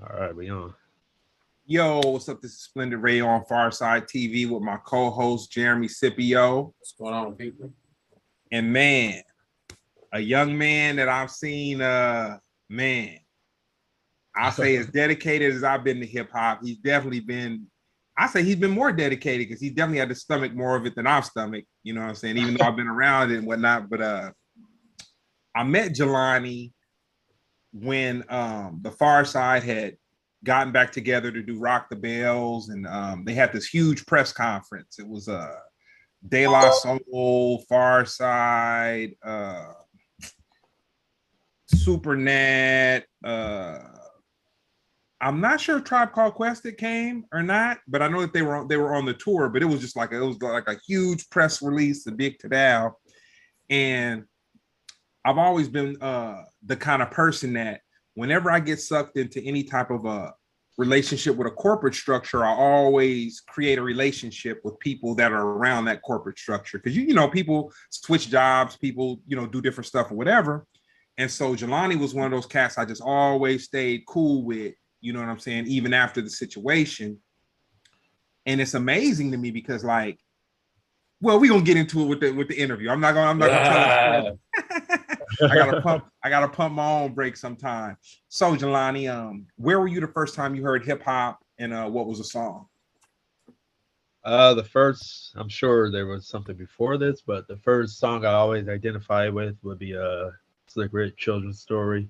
All right, we on. Yo, what's up? This is SplendidRadio on Pharcyde TV with my co-host Jeremy Scipio. What's going on, people? And man, a young man that I've seen, man, I'll say as dedicated as I've been to hip hop. He's definitely been, I say he's been more dedicated because he definitely had to stomach more of it than I've stomached. You know what I'm saying? Even though I've been around it and whatnot. But I met Jelani when the Pharcyde had gotten back together to do Rock the Bells, and they had this huge press conference. It was De La Soul, Pharcyde, Supernet. I'm not sure Tribe Called Quest came or not, but I know that they were on the tour. But it was just like a huge press release, a big to-do. And I've always been the kind of person that whenever I get sucked into any type of a relationship with a corporate structure, I always create a relationship with people that are around that corporate structure. Because you know, people switch jobs, people, you know, do different stuff or whatever. And so Jelani was one of those cats I just always stayed cool with, you know what I'm saying, even after the situation. And it's amazing to me because, like, well, we're gonna get into it with the interview. I'm not gonna tell it. I gotta pump my own brakes sometime. So Jelani, where were you the first time you heard hip hop, and what was the song? The first, I'm sure there was something before this, but the first song I always identify with would be Slick Rick Children's Story.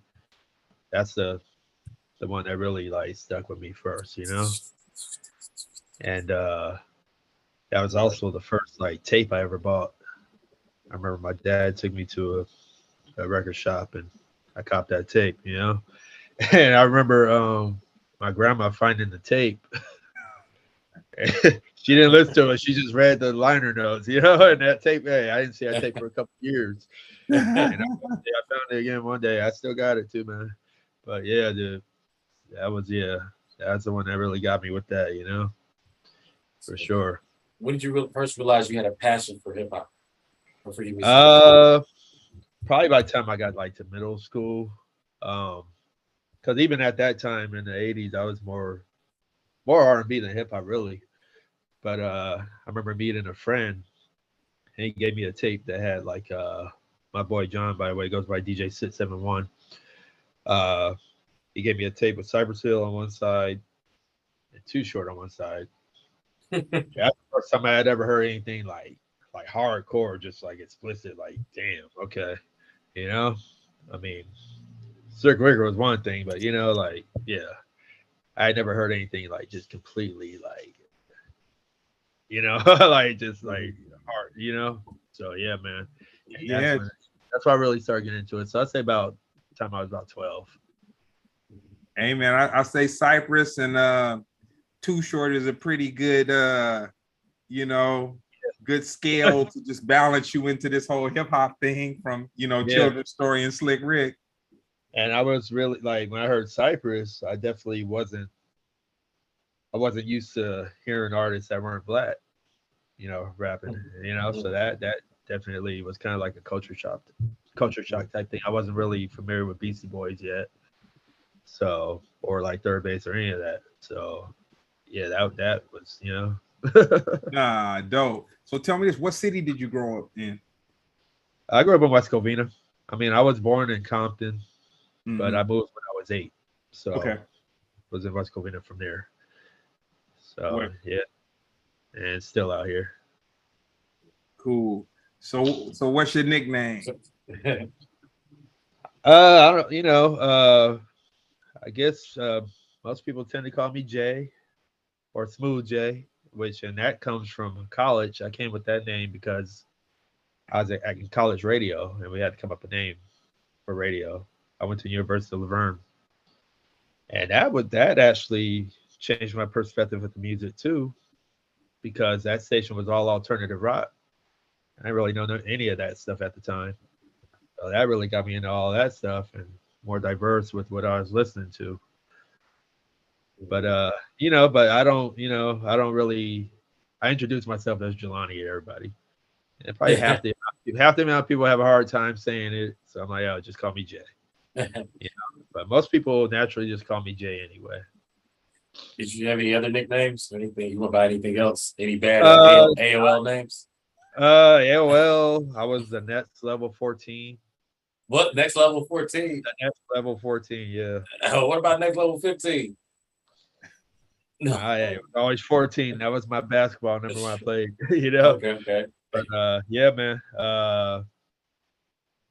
That's the one that really like stuck with me first, you know. And that was also the first like tape I ever bought. I remember my dad took me to a record shop and I copped that tape, you know. And I remember my grandma finding the tape. She didn't listen to it, she just read the liner notes, you know. And that tape, hey, I didn't see that tape for a couple of years. And I found it again one day. I still got it too, man. But yeah, dude, that's the one that really got me with that, you know, for sure. When did you first realize you had a passion for hip hop? Probably by the time I got like to middle school, because even at that time in the 80s, I was more R&B than hip hop, really. But I remember meeting a friend, and he gave me a tape that had like my boy John, by the way, goes by DJ 671. He gave me a tape with Cypress Hill on one side and Too Short on one side. That's the first time I had ever heard anything like hardcore, just like explicit, like damn, okay, you know. I mean, Slick Rick was one thing, but you know, like yeah, I had never heard anything like just completely like, you know, like just like hard, you know. So yeah, man, Yeah, that's why I really started getting into it. So I'd say about the time I was about 12. Hey man, I say Cypress and Too Short is a pretty good you know, good scale to just balance you into this whole hip hop thing from, you know, Children's Story and Slick Rick. And I was really like, when I heard Cypress, I definitely wasn't used to hearing artists that weren't black, you know, rapping, you know. So that definitely was kind of like a culture shock type thing. I wasn't really familiar with Beastie Boys yet, so, or like Third Base or any of that. So yeah, that was, you know. Nah, dope. So tell me this: what city did you grow up in? I grew up in West Covina. I mean, I was born in Compton, but I moved when I was 8. So okay, was in West Covina from there. So yeah, and still out here. Cool. So what's your nickname? I don't, you know, I guess most people tend to call me Jay or Smooth Jay, and that comes from college. I came with that name because I was in college radio, and we had to come up with a name for radio. I went to University of Laverne, and that actually changed my perspective with the music too, because that station was all alternative rock. I didn't really know any of that stuff at the time. So that really got me into all that stuff and more diverse with what I was listening to. But you know, I don't really. I introduce myself as Jelani to everybody, and probably half the amount of people have a hard time saying it. So I'm like, oh, just call me Jay. You know, But most people naturally just call me Jay anyway. Did you have any other nicknames? Anything you want by anything else? Any bad AOL names? AOL. I was the next level 14. What next level 14? The next level 14, yeah. What about next level 15? No, I was always 14. That was my basketball number when I played. You know. Okay. But yeah, man.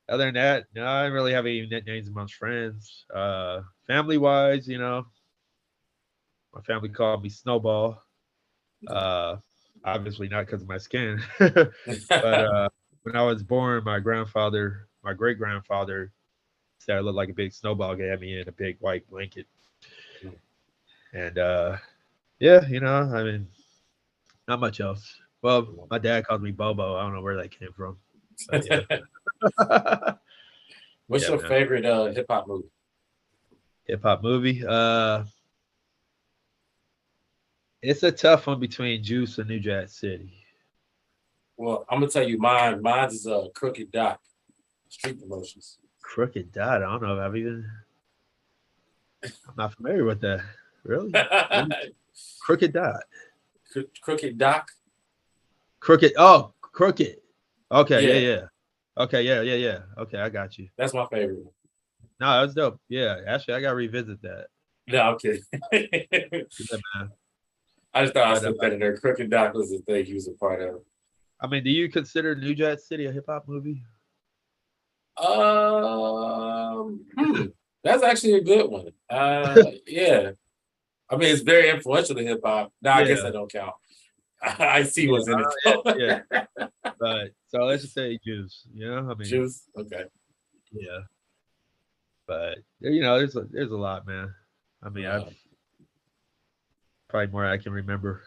Other than that, no, I didn't really have any nicknames amongst friends. Family wise, you know, my family called me Snowball. Obviously not because of my skin. But when I was born, my great grandfather said I looked like a big snowball, gave me in a big white blanket. And yeah, you know, I mean, not much else. Well, my dad called me Bobo. I don't know where that came from. But, yeah. What's your favorite hip hop movie? Hip hop movie? It's a tough one between Juice and New Jack City. Well, I'm gonna tell you mine. Mine is Crooked Doc, Street Promotions. Crooked Dot. I don't know if I'm not familiar with that. Really? Crooked Dot. Crooked Doc. Crooked. Oh, Crooked. Okay. Yeah. Okay. Yeah. Okay, I got you. That's my favorite one. No, that was dope. Yeah, actually, I gotta revisit that. No, I'm kidding. Yeah, man. I just thought I slipped that in there. Crooked Doc was the thing he was a part of. I mean, do you consider New Jack City a hip hop movie? That's actually a good one. Yeah. I mean, it's very influential to hip hop. No, I guess that don't count. I see what's in it. Yeah. But so let's just say Juice. You know, I mean, Juice. Okay. Yeah. But you know, there's a lot, man. I mean, I've probably more I can remember.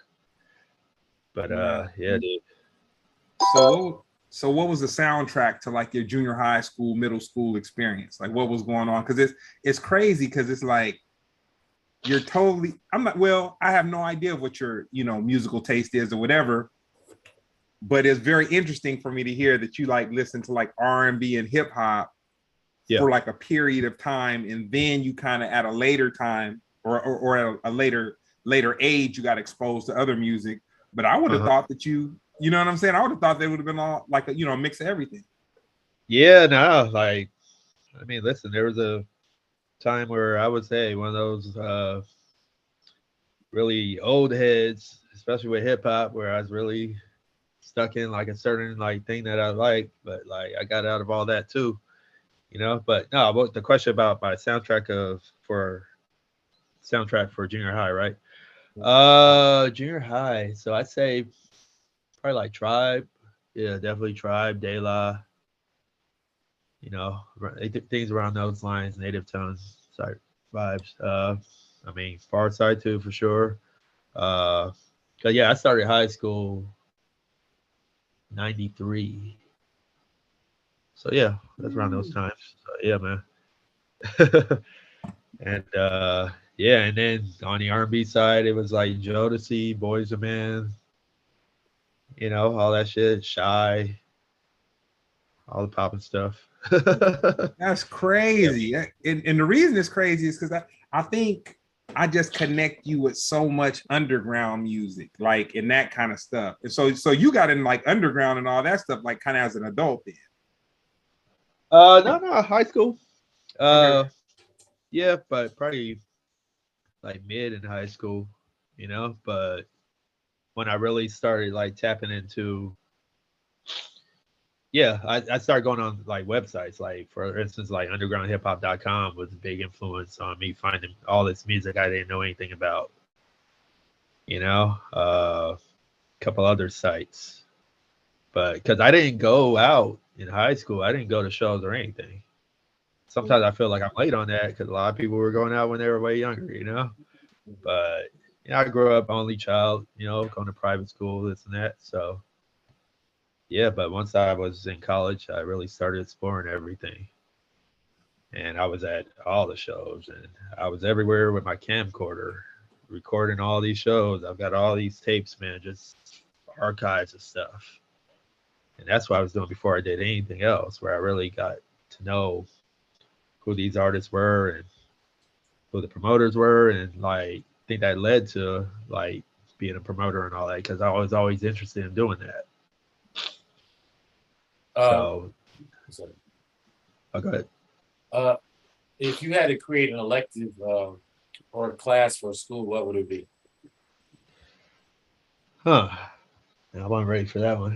But yeah, dude. So what was the soundtrack to like your junior high school, middle school experience? Like what was going on? Because it's crazy because it's like you're totally I have no idea what your musical taste is or whatever. But it's very interesting for me to hear that you like listen to like R&B and hip hop for like a period of time, and then you kind of at a later time or at a later age you got exposed to other music. But I would have thought that you know what I'm saying? I would have thought they would have been all like a mix of everything. Yeah, no, like I mean, listen, there was a time where I would say one of those really old heads, especially with hip hop, where I was really stuck in like a certain like thing that I like, but like I got out of all that too, you know. But no, but the question about my soundtrack for junior high, right? Junior high. So I'd say probably like Tribe. Yeah, definitely Tribe, De La. You know, things around those lines, Native Tongues, sorry, vibes. I mean, Pharcyde too for sure. Cause yeah, I started high school 93. So yeah, that's around those times. So, yeah, man. And yeah, and then on the R&B side, it was like Jodeci, Boys II Men, you know, all that shit, Shy, all the popping stuff. That's crazy. Yeah. And the reason it's crazy is because I think I just connect you with so much underground music, like and that kind of stuff. And so you got in like underground and all that stuff, like kind of as an adult then. No, high school. Okay. Yeah, but probably like mid in high school, you know. But when I really started like tapping into, I started going on like websites, like for instance, like undergroundhiphop.com was a big influence on me finding all this music I didn't know anything about, you know. A couple other sites, but because I didn't go out in high school, I didn't go to shows or anything. Sometimes I feel like I'm late on that because a lot of people were going out when they were way younger, you know. But you know, I grew up only child, you know, going to private school, this and that. So yeah, but once I was in college, I really started exploring everything. And I was at all the shows and I was everywhere with my camcorder, recording all these shows. I've got all these tapes, man, just archives of stuff. And that's what I was doing before I did anything else, where I really got to know who these artists were and who the promoters were, and like I think that led to like being a promoter and all that because I was always interested in doing that. So, go ahead. If you had to create an elective or a class for a school, what would it be? Huh. I wasn't ready for that one.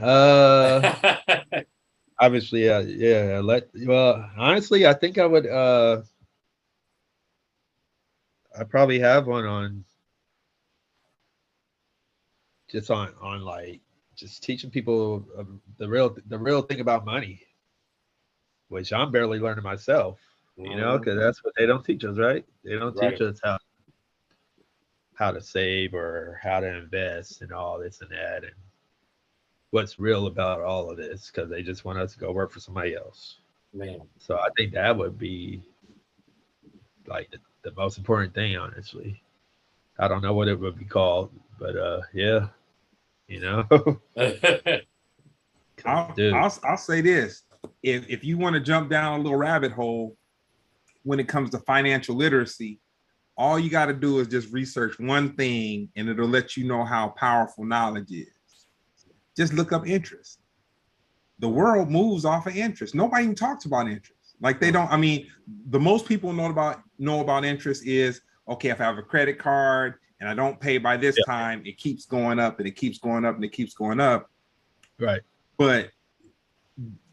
Obviously, yeah. Well, honestly, I think I would. I probably have one on just on like just teaching people the real thing about money, which I'm barely learning myself. You know, because that's what they don't teach us, right? They don't teach us how to save or how to invest and all this and that, and what's real about all of this, because they just want us to go work for somebody else. Man. So I think that would be like the most important thing, honestly. I don't know what it would be called, but yeah, you know. I'll say this: if you want to jump down a little rabbit hole when it comes to financial literacy, all you got to do is just research one thing, and it'll let you know how powerful knowledge is. Just look up interest. The world moves off of interest. Nobody even talks about interest. Like they don't. I mean, the most people know about interest is, okay, if I have a credit card and I don't pay by this time, it keeps going up and it keeps going up and it keeps going up. Right. But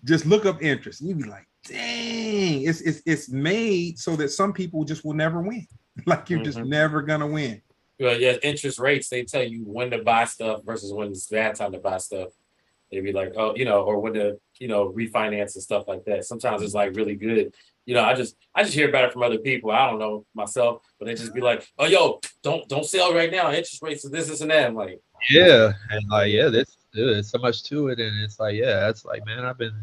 just look up interest and you'd be like, dang, it's made so that some people just will never win. Like you're just never gonna win. Well, yeah, interest rates, they tell you when to buy stuff versus when it's bad time to buy stuff. They'd be like, oh, or when to, refinance and stuff like that. Sometimes it's like really good. I just hear about it from other people. I don't know myself, but they just be like, oh, yo, don't sell right now. Interest rates are this and that. I'm like, yeah, and like, yeah, there's so much to it, and it's like, yeah, it's like, man, I've been,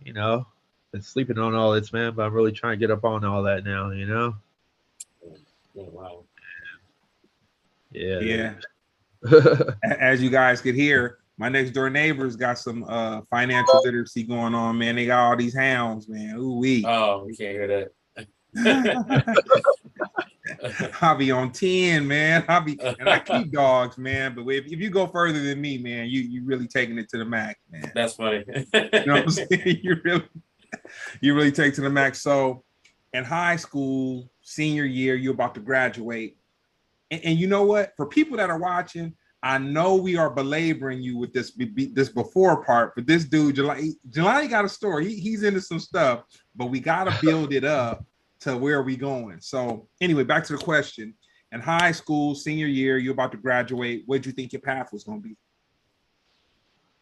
been sleeping on all this, man, but I'm really trying to get up on all that now, Wow. Yeah. As you guys could hear, my next door neighbors got some financial literacy going on, man. They got all these hounds, man. Ooh-wee. Oh, we can't hear that. I'll be on 10, man. And I keep dogs, man. But if you go further than me, man, you really taking it to the max, man. That's funny. You know what I'm saying? You really take to the max. So in high school, senior year, you're about to graduate. And you know what? For people that are watching, I know we are belaboring you with this before part, but this dude, Jelani got a story. He's into some stuff, but we got to build it up to where we going. So anyway, back to the question. In high school, senior year, you're about to graduate. What did you think your path was going to be?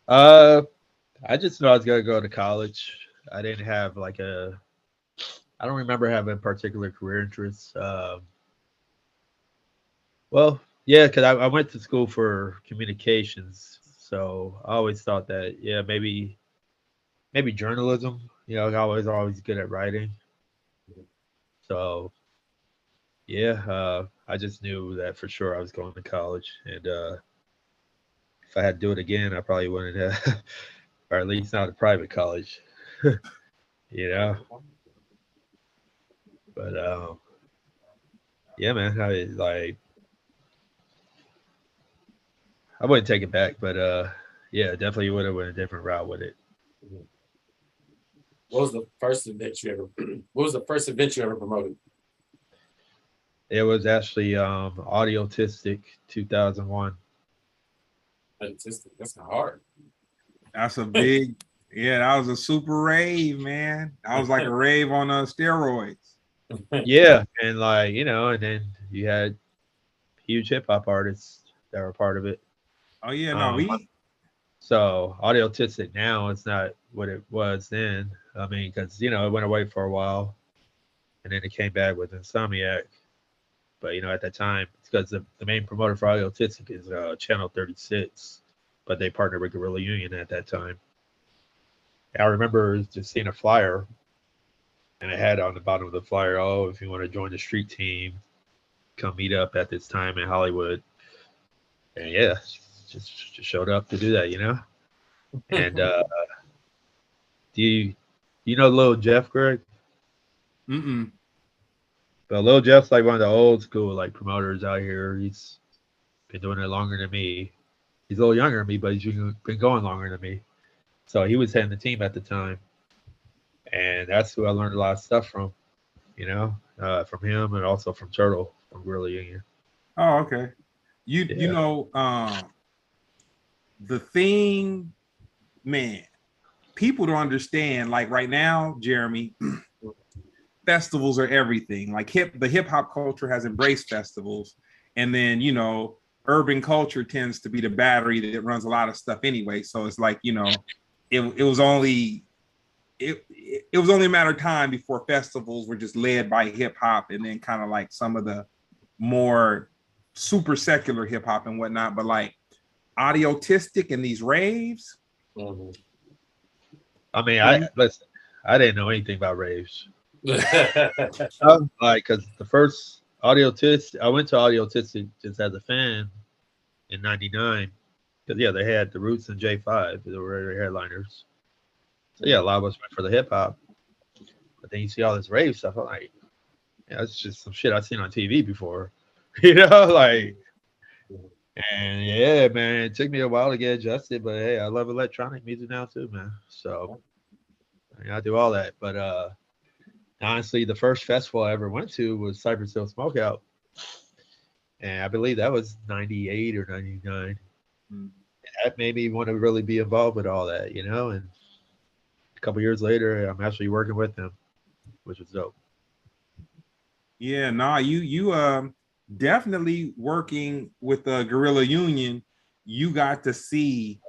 I just knew I was going to go to college. I didn't have I don't remember having particular career interests. Well, yeah, because I went to school for communications, so I always thought that, yeah, maybe journalism. I was always good at writing. So, yeah, I just knew that for sure I was going to college, and if I had to do it again, I probably wouldn't have, or at least not a private college, But yeah, man, I wouldn't take it back, but yeah, definitely would have went a different route with it. What was the first event you ever promoted? It was actually Audiotistic 2001. Autistic, that's not hard. That's a big, that was a super rave, man. I was like a rave on steroids. Yeah, and and then you had huge hip hop artists that were part of it. Oh yeah, no, So Audiotistic now it's not what it was then. I mean, because it went away for a while, and then it came back with Insomniac. But at that time, it's because the main promoter for Audiotistic is Channel 36, but they partnered with Guerrilla Union at that time. I remember just seeing a flyer, and it had on the bottom of the flyer, "Oh, if you want to join the street team, come meet up at this time in Hollywood." And yeah, just showed up to do that, And do you know Lil Jeff, Greg? Mm-mm. But Lil Jeff's like one of the old school like promoters out here. He's been doing it longer than me. He's a little younger than me, but he's been going longer than me. So he was heading the team at the time, and that's who I learned a lot of stuff from. From him and also from Turtle from Gorilla Union. Oh, okay. You know, the thing, man, people don't understand. Like right now, Jeremy, festivals are everything. Like the hip hop culture has embraced festivals, and then urban culture tends to be the battery that runs a lot of stuff anyway. So it's like it was only a matter of time before festivals were just led by hip hop, and then kind of like some of the more super secular hip hop and whatnot. But like Audiotistic and these raves. Mm-hmm. I mean, I didn't know anything about raves. Because the first Audiotistic, I went to Audiotistic just as a fan in '99. Because they had the Roots and J5, they were their headliners. So a lot of us went for the hip hop. But then you see all this rave stuff. I'm like, it's just some shit I've seen on TV before. And man, it took me a while to get adjusted, but hey, I love electronic music now too, man. So I do all that. But honestly, the first festival I ever went to was Cypress Hill Smokeout. And I believe that was 98 or 99. And that made me want to really be involved with all that, and a couple years later, I'm actually working with them, which was dope. Yeah, you definitely working with the Gorilla Union. You got to see,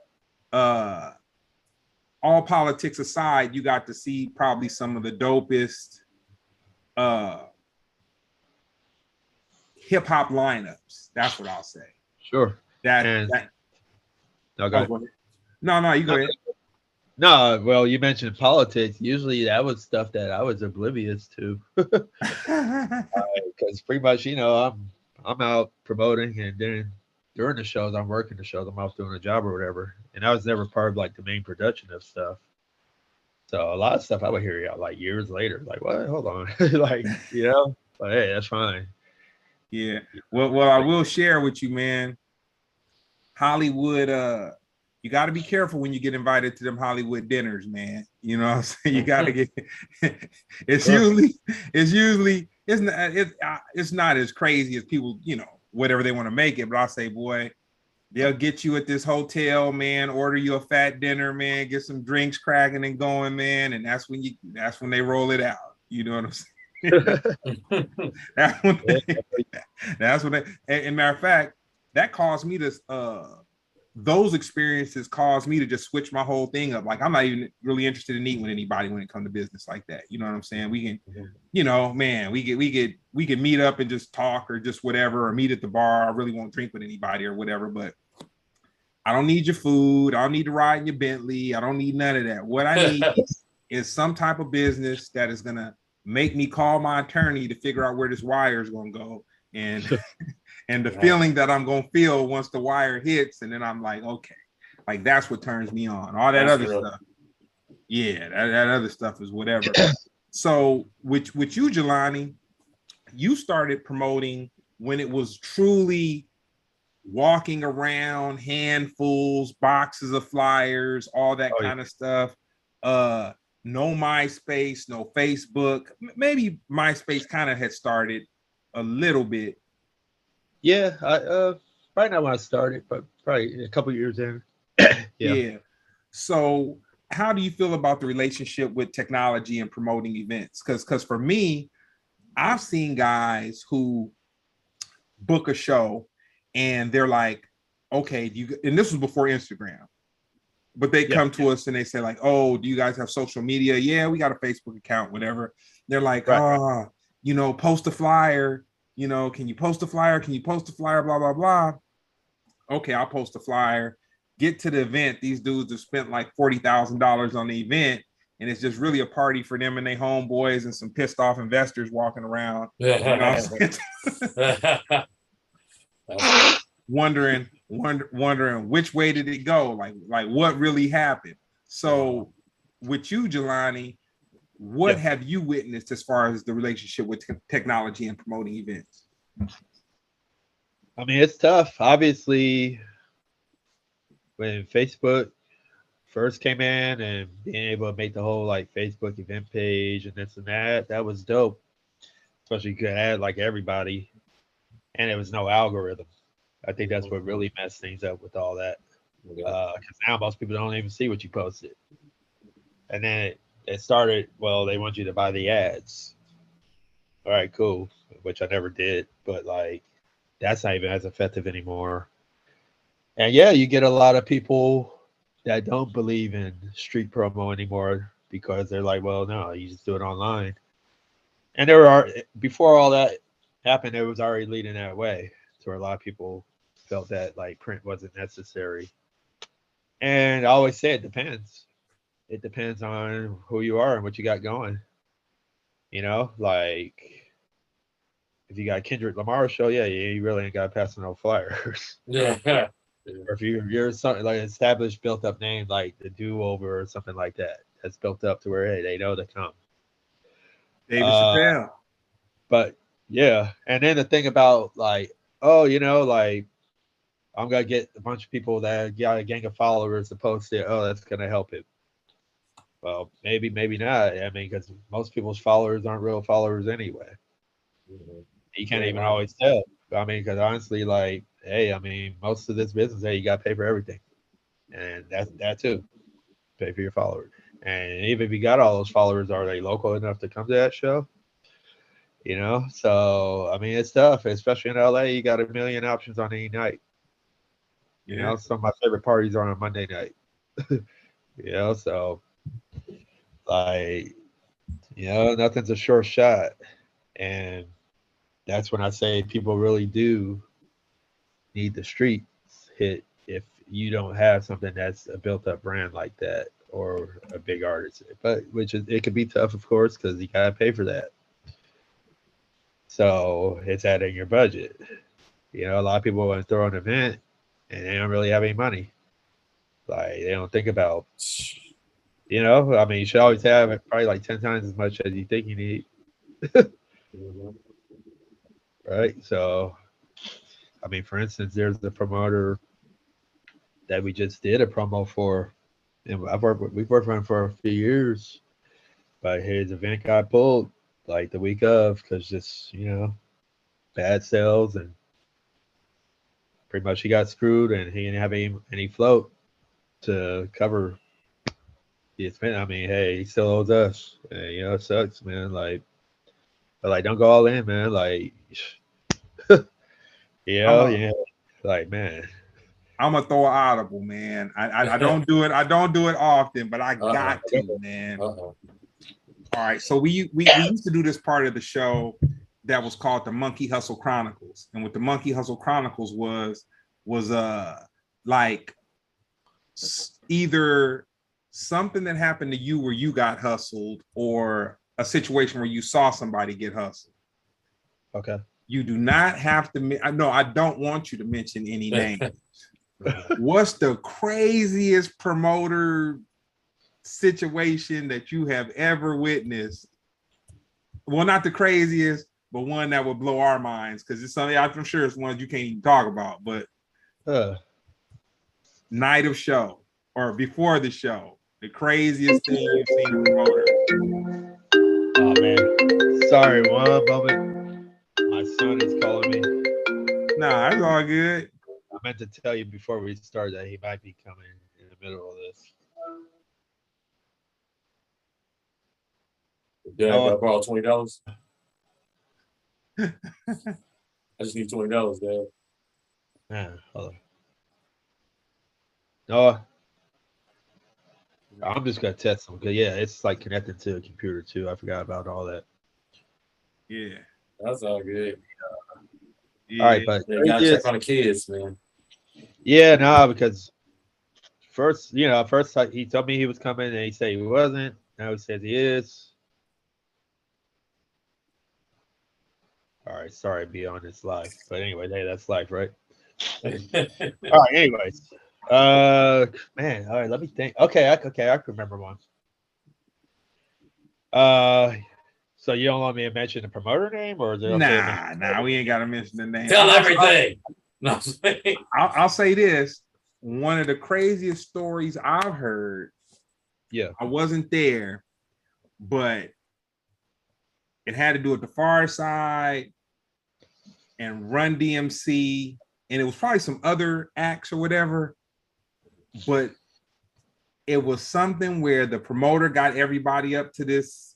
all politics aside, you got to see probably some of the dopest hip hop lineups. That's what I'll say. Sure. No, you go ahead. No, well, you mentioned politics. Usually that was stuff that I was oblivious to. Because pretty much, I'm out promoting, and then during the shows, I'm working the shows. I'm off doing a job or whatever. And I was never part of like the main production of stuff. So a lot of stuff I would hear like years later. Like, what? Hold on. But hey, that's fine. Yeah. Well, I will share with you, man. Hollywood, you got to be careful when you get invited to them Hollywood dinners, man. You know what I'm saying? You got to get. It's not as crazy as people, whatever they want to make it. But I'll say, boy, they'll get you at this hotel, man. Order you a fat dinner, man. Get some drinks cracking and going, man. And that's when they roll it out. You know what I'm saying? That's when they. And matter of fact, that caused me to. Those experiences caused me to just switch my whole thing up. Like, I'm not even really interested in eating with anybody when it comes to business like that. You know what I'm saying? We can, man, we can meet up and just talk or just whatever, or meet at the bar. I really won't drink with anybody or whatever, but I don't need your food. I don't need to ride in your Bentley. I don't need none of that. What I need is some type of business that is going to make me call my attorney to figure out where this wire is going to go. And and the feeling that I'm gonna feel once the wire hits, and then I'm like, okay, like that's what turns me on. All that other stuff, that other stuff is whatever. So with you, Jelani, you started promoting when it was truly walking around, handfuls, boxes of flyers, all that kind of stuff. No MySpace, no Facebook. Maybe MySpace kind of had started a little bit. Yeah, probably not when I started, but probably a couple years in. Yeah. So how do you feel about the relationship with technology and promoting events? Because for me, I've seen guys who book a show and they're like, okay, and this was before Instagram, but they come to us and they say like, oh, do you guys have social media? Yeah, we got a Facebook account, whatever. They're like, post a flyer. Can you post a flyer? Can you post a flyer? Blah, blah, blah. Okay, I'll post a flyer. Get to the event. These dudes have spent like $40,000 on the event, and it's just really a party for them and their homeboys and some pissed off investors walking around. Wondering which way did it go? Like what really happened? So with you, Jelani, what have you witnessed as far as the relationship with technology and promoting events? I mean, it's tough. Obviously, when Facebook first came in and being able to make the whole like Facebook event page and this and that was dope. Especially you could add like everybody, and there was no algorithm. I think that's what really messed things up with all that. Because now most people don't even see what you posted. And then it started, well, they want you to buy the ads. All right, cool. Which I never did, but like that's not even as effective anymore. And yeah, you get a lot of people that don't believe in street promo anymore because they're like, well, no, you just do it online. And there are, before all that happened, it was already leading that way. So a lot of people felt that like print wasn't necessary. And I always say it depends. It depends on who you are and what you got going. You know, like if you got Kendrick Lamar show, yeah, you really ain't got to pass no flyers. Yeah. Or if you're something like an established, built up name like the Do Over or something like that, that's built up to where hey, they know to come. David Chappelle. But yeah, and then the thing about like, oh, you know, like I'm gonna get a bunch of people that got a gang of followers to post it. Oh, that's gonna help it. Well, maybe, maybe not. I mean, because most people's followers aren't real followers anyway. You can't even always tell. I mean, because honestly, like, hey, I mean, most of this business, hey, you got to pay for everything, and that's that too. Pay for your followers, and even if you got all those followers, are they local enough to come to that show? You know, so I mean, it's tough, especially in LA. You got a million options on any night. You know, some of my favorite parties are on a Monday night. You know, so like, you know, nothing's a sure shot, and that's when I say people really do need the streets hit if you don't have something that's a built up brand like that or a big artist. But which is it could be tough, of course, because you gotta pay for that. So it's adding your budget. You know, a lot of people want to throw an event and they don't really have any money. Like they don't think about, you know, I mean, you should always have probably like 10 times as much as you think you need. Right. So, I mean, for instance, there's a promoter that we just did a promo for, and we've worked with him for a few years, but his event got pulled like the week of because just, you know, bad sales and pretty much he got screwed and he didn't have any float to cover the expense. I mean, hey, he still owes us. And, you know, it sucks, man. Like, but like, don't go all in, man. Like, you know, yeah, like, man. I'm gonna throw an audible, man. I don't do it. I don't do it often, but I got to, man. All right. So we used to do this part of the show that was called the Monkey Hustle Chronicles, and what the Monkey Hustle Chronicles was like either something that happened to you where you got hustled, or a situation where you saw somebody get hustled. Okay. You do not have to. No, I don't want you to mention any names. What's the craziest promoter situation that you have ever witnessed? Well, not the craziest, but one that would blow our minds, because it's something I'm sure it's one you can't even talk about. But night of show or before the show, the craziest thing you've seen a promoter. Oh man, sorry, one moment. My son is calling me. Nah, it's all good. I meant to tell you before we start that he might be coming in the middle of this. Dad, I borrow $20. I just need $20, Dad. Man, hold on. Noah, I'm just gonna test him because yeah, it's like connected to a computer too. I forgot about all that. Yeah, that's all good. Yeah. All right, but you gotta check on the kids, man. Yeah, no, because first he told me he was coming and he said he wasn't. Now he says he is. All right, sorry to be on this live, but anyway, hey, that's live, right? All right, anyways, man, all right, let me think. Okay, I can remember one. So you don't want me to mention the promoter name, or is it okay? Nah, we ain't gotta mention the name. Tell everything. No, I'll say this. One of the craziest stories I've heard. Yeah. I wasn't there, but it had to do with the Pharcyde and Run DMC, and it was probably some other acts or whatever. But it was something where the promoter got everybody up to this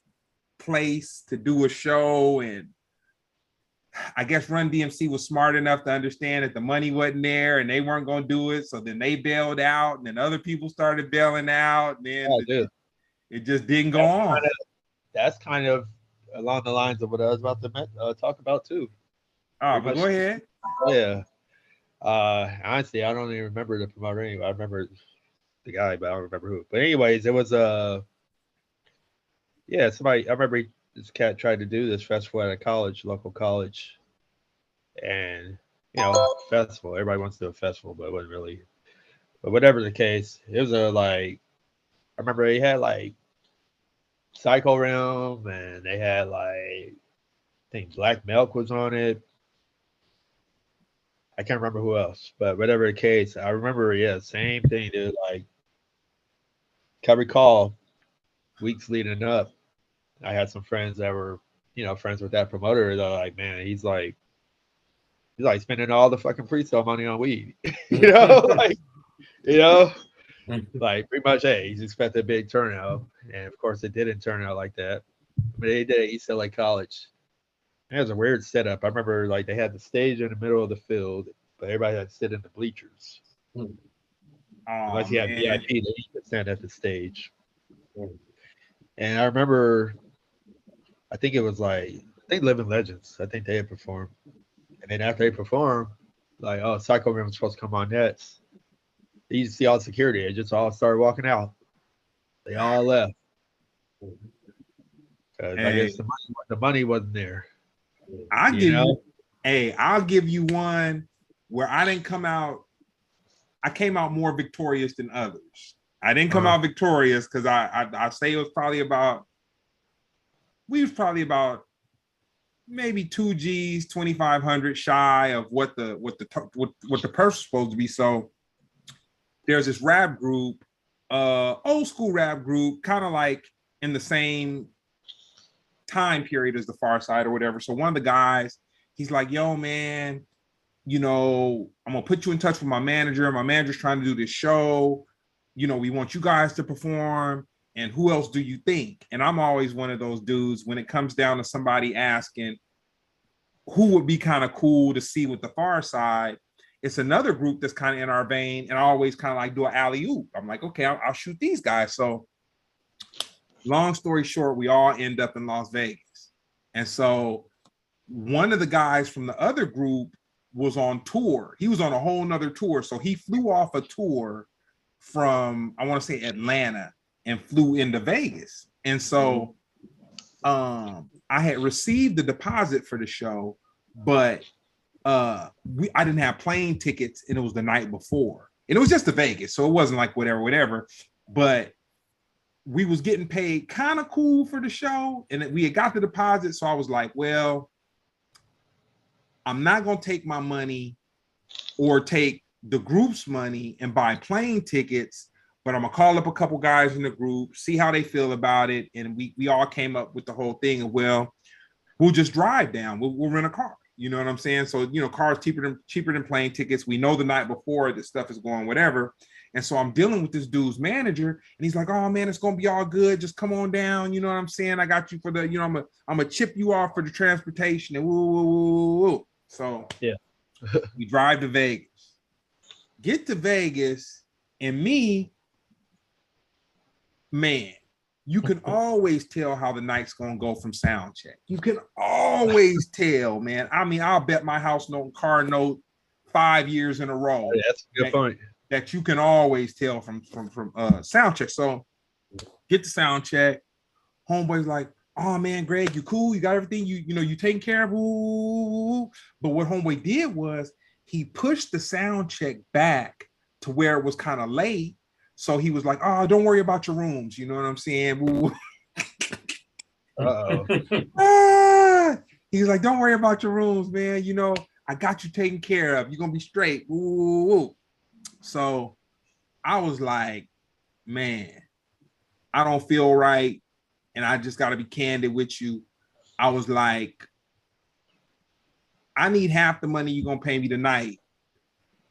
place to do a show, and I guess Run DMC was smart enough to understand that the money wasn't there and they weren't going to do it. So then they bailed out, and then other people started bailing out. And then it just didn't go on. That's kind of along the lines of what I was about to talk about too. Oh, but go ahead. Yeah. Honestly, I don't even remember the promoter anyway. I remember the guy, but I don't remember who. But anyways, it was somebody. I remember this cat tried to do this festival at a college, local college, and festival. Everybody wants to do a festival, but it wasn't really. But whatever the case, it was I remember they had Psycho Realm, and they had I think Black Milk was on it. I can't remember who else, but whatever the case, I remember. Yeah, same thing, dude. Can recall weeks leading up, I had some friends that were, friends with that promoter. They're like, man, he's spending all the fucking pre-sale money on weed. Pretty much, hey, he's expecting a big turnout. And of course it didn't turn out like that. But they did at East LA College. And it was a weird setup. I remember they had the stage in the middle of the field, but everybody had to sit in the bleachers. Unless you had VIP, then you could stand at the stage. And I remember, I think it was Living Legends. I think they had performed. And then after they performed, Psycho Man was supposed to come on next. You see all the security. They just all started walking out. They all left. Because I guess the money wasn't there. I'll give you one where I didn't come out. I came out more victorious than others. I didn't come out victorious because I say it was probably about maybe 2 G's, 2,500 shy of what the purse was supposed to be. So there's this rap group, old school rap group, kind of in the same time period as the Pharcyde or whatever. So one of the guys, he's like, yo, man, I'm gonna put you in touch with my manager. My manager's trying to do this show. We want you guys to perform. And who else do you think? And I'm always one of those dudes when it comes down to somebody asking who would be kind of cool to see with the Pharcyde. It's another group that's kind of in our vein. And I always kind of do an alley-oop. I'm like, okay, I'll shoot these guys. So long story short, we all end up in Las Vegas. And so one of the guys from the other group was on tour. He was on a whole nother tour. So he flew off a tour from, I want to say Atlanta, and flew into Vegas. And so I had received the deposit for the show, but I didn't have plane tickets, and it was the night before. And it was just to Vegas. So it wasn't whatever. But we was getting paid kind of cool for the show, and we had got the deposit. So I was like, well, I'm not going to take my money or take the group's money and buy plane tickets, but I'm going to call up a couple guys in the group, see how they feel about it. And we all came up with the whole thing of, well, we'll just drive down. We'll rent a car. You know what I'm saying? So, cars cheaper than plane tickets. We know the night before that stuff is going, whatever. And so I'm dealing with this dude's manager, and he's like, oh man, it's going to be all good. Just come on down. You know what I'm saying? I got you for the, I'm going to chip you off for the transportation and woo. So yeah, we drive to Vegas, get to Vegas, and man, you can always tell how the night's going to go from sound check. You can always tell, man. I mean, I'll bet my house note, car note 5 years in a row. Yeah, that's a good point. That you can always tell from sound check. So get the sound check. Homeboy's like, oh man, Greg, you cool? You got everything? You taking care of? Ooh. But what homeboy did was he pushed the sound check back to where it was kind of late. So he was like, oh, don't worry about your rooms. You know what I'm saying? Ah! He's like, don't worry about your rooms, man. You know, I got you taken care of. You're gonna be straight. Ooh. So I was like, man, I don't feel right. And I just gotta be candid with you. I was like, I need half the money you're gonna pay me tonight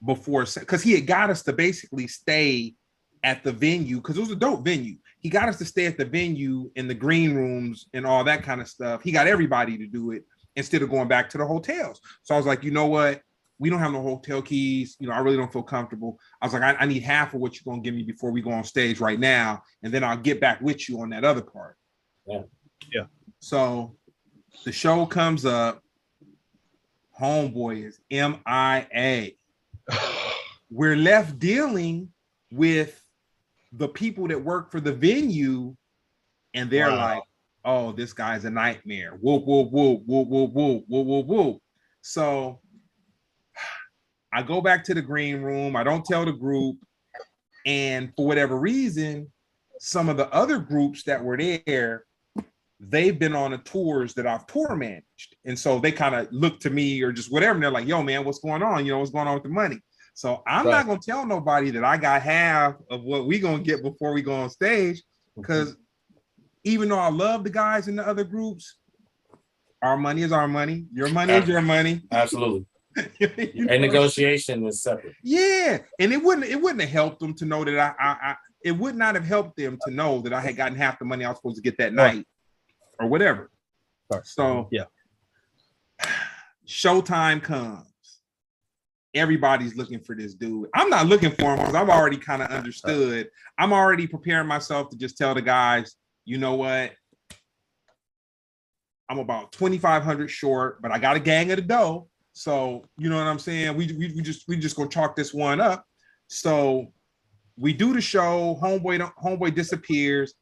before, because he had got us to basically stay at the venue because it was a dope venue. He got us to stay at the venue in the green rooms and all that kind of stuff. He got everybody to do it instead of going back to the hotels. So I was like, you know what? We don't have no hotel keys. You know, I really don't feel comfortable. I was like, I need half of what you're going to give me before we go on stage right now. And then I'll get back with you on that other part. Yeah. So the show comes up. Homeboy is MIA. We're left dealing with the people that work for the venue, and they're like, oh, this guy's a nightmare. Whoop, whoop, whoop, whoop, whoop, whoop, whoop, whoop, whoop. So I go back to the green room. I don't tell the group. And for whatever reason, some of the other groups that were there, they've been on the tours that I've tour managed. And so they kind of look to me or just whatever. And they're like, yo, man, what's going on? You know, what's going on with the money? So I'm not going to tell nobody that I got half of what we going to get before we go on stage. Because even though I love the guys in the other groups, our money is our money. Your money is your money. Absolutely. You know? And negotiation is separate. Yeah. And it wouldn't have helped them to know that it would not have helped them to know that I had gotten half the money I was supposed to get that night or whatever. So yeah. Showtime comes. Everybody's looking for this dude. I'm not looking for him because I've already kind of understood. I'm already preparing myself to just tell the guys, you know what? I'm about 2,500 short, but I got a gang of the dough. So you know what I'm saying? We just gonna chalk this one up. So we do the show. Homeboy disappears.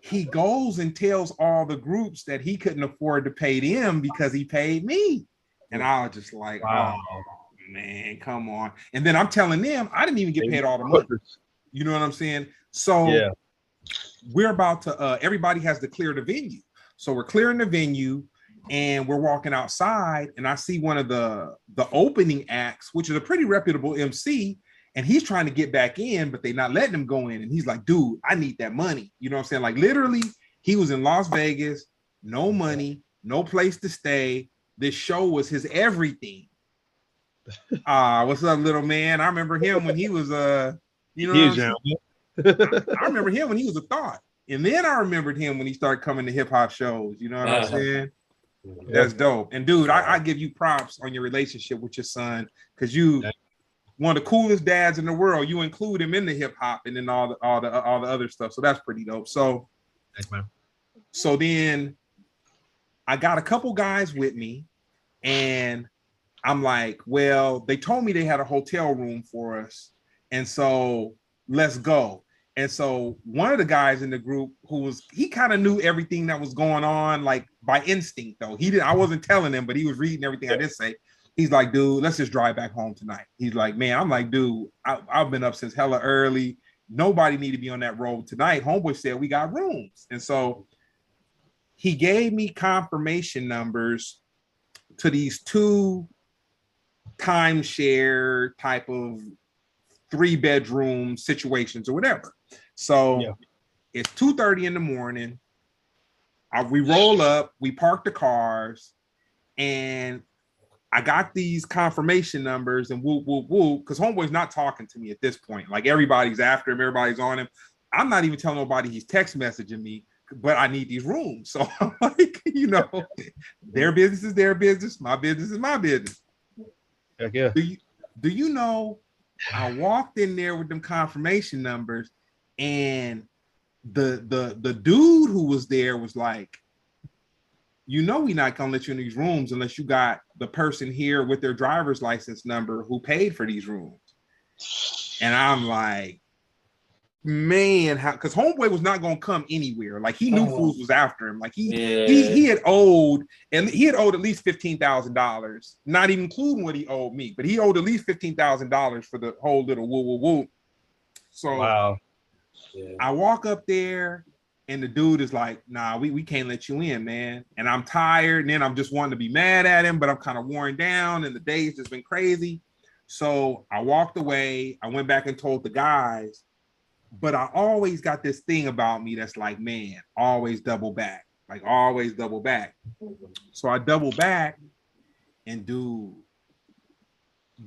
He goes and tells all the groups that he couldn't afford to pay them because he paid me. And I was just like, wow. Oh, man, come on. And then I'm telling them I didn't even get paid all the money. You know what I'm saying? So we're about to everybody has to clear the venue. So we're clearing the venue and we're walking outside, and I see one of the opening acts, which is a pretty reputable MC, and he's trying to get back in, but they're not letting him go in. And he's like, dude, I need that money. You know what I'm saying? Like literally, he was in Las Vegas, no money, no place to stay. This show was his everything. What's up, little man? I remember him when he was you know, I remember him when he was a thought, and then I remembered him when he started coming to hip hop shows. You know what I'm saying? That's dope. And dude, I give you props on your relationship with your son, because you one of the coolest dads in the world. You include him in the hip hop and then all the other stuff. So that's pretty dope. So, thanks, man. So then I got a couple guys with me, and I'm like, well, they told me they had a hotel room for us, and so let's go. And so one of the guys in the group he kind of knew everything that was going on, like by instinct though. I wasn't telling him, but he was reading everything I did say. He's like, dude, let's just drive back home tonight. He's like, man, I'm like, dude, I've been up since hella early. Nobody need to be on that road tonight. Homeboy said we got rooms. And so he gave me confirmation numbers to these 2 timeshare type of 3-bedroom situations or whatever. So it's 2:30 in the morning. We roll up, we park the cars, and I got these confirmation numbers and whoop, whoop, whoop, because homeboy's not talking to me at this point. Like everybody's after him, everybody's on him. I'm not even telling nobody he's text messaging me, but I need these rooms. So I'm like, you know, their business is their business, my business is my business. Heck yeah. Do you know, I walked in there with them confirmation numbers, and the dude who was there was like, you know, we're not gonna let you in these rooms unless you got the person here with their driver's license number who paid for these rooms. And I'm like, man, how? Because homeboy was not gonna come anywhere. Like he knew fools was after him. Like he had owed, and he had owed at least $15,000, not even including what he owed me, but he owed at least $15,000 for the whole little woo woo woo. So I walk up there, And the dude is like, nah, we can't let you in, man. And I'm tired. And then I'm just wanting to be mad at him, but I'm kind of worn down and the day's just been crazy. So I walked away. I went back and told the guys, but I always got this thing about me that's like, man, always double back. Like always double back. So I double back, and dude,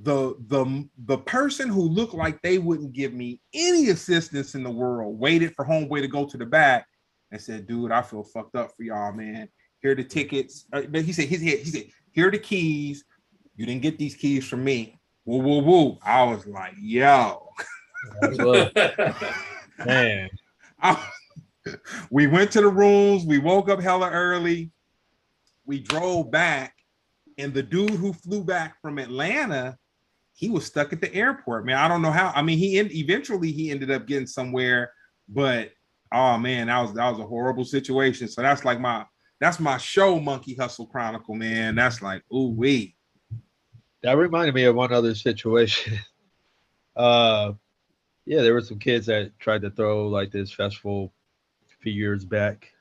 the person who looked like they wouldn't give me any assistance in the world waited for homeboy to go to the back and said, dude, I feel fucked up for y'all, man. Here are the tickets. But he said, here are the keys. You didn't get these keys from me. Woo, woo, woo. I was like, yo. Man. We went to the rooms. We woke up hella early. We drove back. And the dude who flew back from Atlanta, he was stuck at the airport, man. I don't know how. I mean, eventually he ended up getting somewhere, but oh man, that was a horrible situation. So that's like that's my show, Monkey Hustle Chronicle, man. That's like, ooh wee. That reminded me of one other situation. Yeah, there were some kids that tried to throw like this festival a few years back.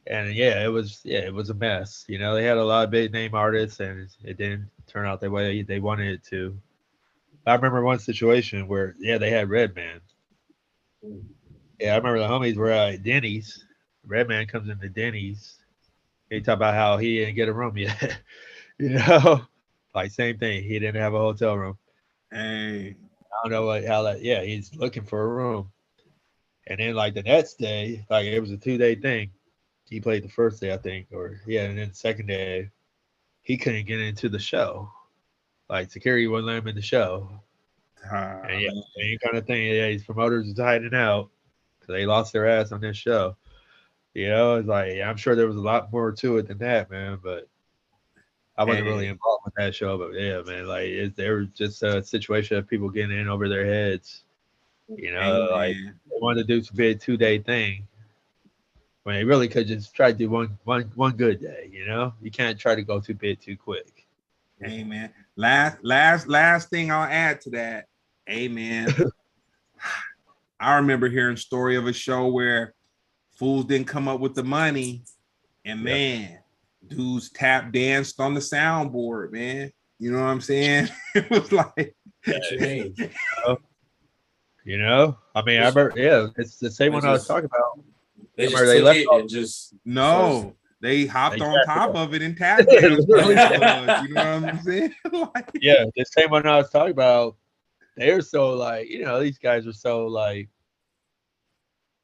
And it was a mess. You know, they had a lot of big name artists, and it didn't turn out the way they wanted it to. I remember one situation where they had Redman. Yeah, I remember the homies were at Denny's. Redman comes into Denny's. He talk about how he didn't get a room yet. You know, like same thing. He didn't have a hotel room. Hey, I don't know how that. Yeah, he's looking for a room. And then like the next day, like it was a 2-day thing. He played the first day, I think, and then the second day, he couldn't get into the show. Like security wouldn't let him in the show. And same kind of thing. Yeah, these promoters is hiding out because they lost their ass on this show. You know, it's like I'm sure there was a lot more to it than that, man. But I wasn't really involved with that show. But yeah, man, like there was just a situation of people getting in over their heads. You know, like they wanted to do some big 2-day thing. When they really could just try to do one good day, you know? You can't try to go too big too quick. Hey man. Last thing I'll add to that. Hey man. I remember hearing a story of a show where fools didn't come up with the money, and man, dudes tap danced on the soundboard, man. You know what I'm saying? It was like you know? I mean, I remember, it's the same one I was talking about. They just took it and just they hopped on top of it and tapped it. You know what I'm saying? Yeah, the same one I was talking about. They're so like, you know, these guys are so like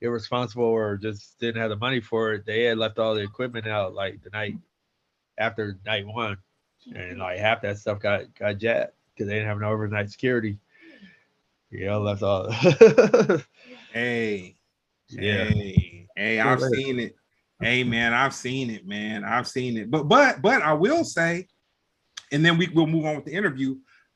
irresponsible or just didn't have the money for it. They had left all the equipment out like the night after night one, and like half that stuff got jacked because they didn't have no overnight security. You know, left all. Hey, I've seen it. Hey, man, I've seen it, man. I've seen it. But I will say, and then we'll move on with the interview.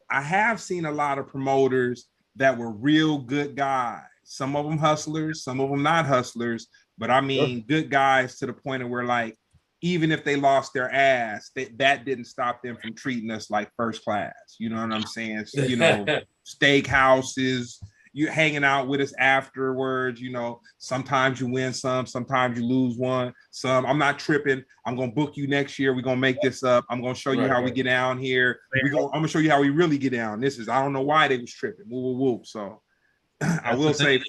I have seen a lot of promoters that were real good guys. Some of them hustlers, some of them not hustlers. But I mean, good guys to the point of where, like, even if they lost their ass, that didn't stop them from treating us like first class. You know what I'm saying? So, you know, steakhouses. You hanging out with us afterwards, you know. Sometimes you win some, sometimes you lose one. I'm not tripping. I'm gonna book you next year. We're gonna make this up. I'm gonna show you how we get down here. I'm gonna show you how we really get down. I don't know why they was tripping. Whoop, whoop, whoop. So I will say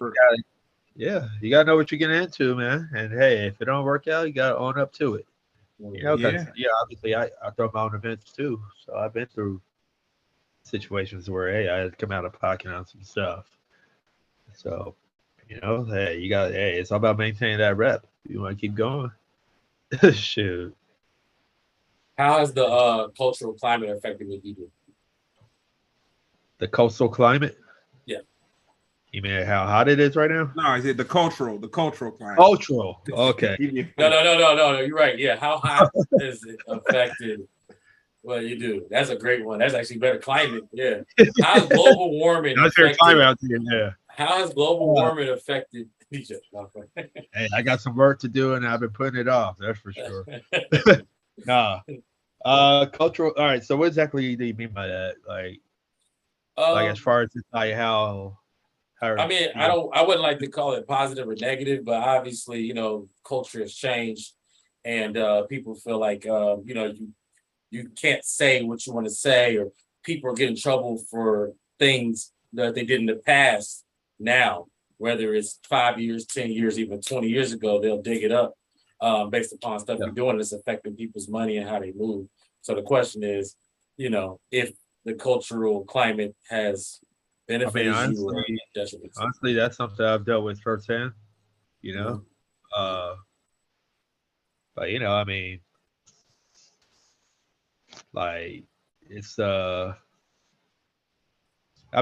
you gotta know what you're getting into, man. And hey, if it don't work out, you gotta own up to it. You know, obviously I throw my own events too. So I've been through situations where I had to come out of pocket on some stuff. So, you know, it's all about maintaining that rep. You want to keep going. Shoot. How has the cultural climate affected what you do? The coastal climate? Yeah. You mean how hot it is right now? No, I said the cultural climate. Cultural. Okay. No. You're right. Yeah. How hot has it affected what you do? That's a great one. That's actually better. Climate. Yeah. How's global warming affected? Climate out there, yeah. How has global warming affected Egypt? Hey, I got some work to do, and I've been putting it off. That's for sure. Cultural. All right. So, what exactly do you mean by that? Like as far as like how I mean, I wouldn't like to call it positive or negative, but obviously, you know, culture has changed, and people feel like you know, you can't say what you want to say, or people get in trouble for things that they did in the past. Now, whether it's 5 years, 10 years, even 20 years ago, they'll dig it up based upon stuff you're doing that's affecting people's money and how they move. So the question is, you know, if the cultural climate has benefited you or detrimented. Honestly, that's something I've dealt with firsthand, you know. But you know, I mean, like it's I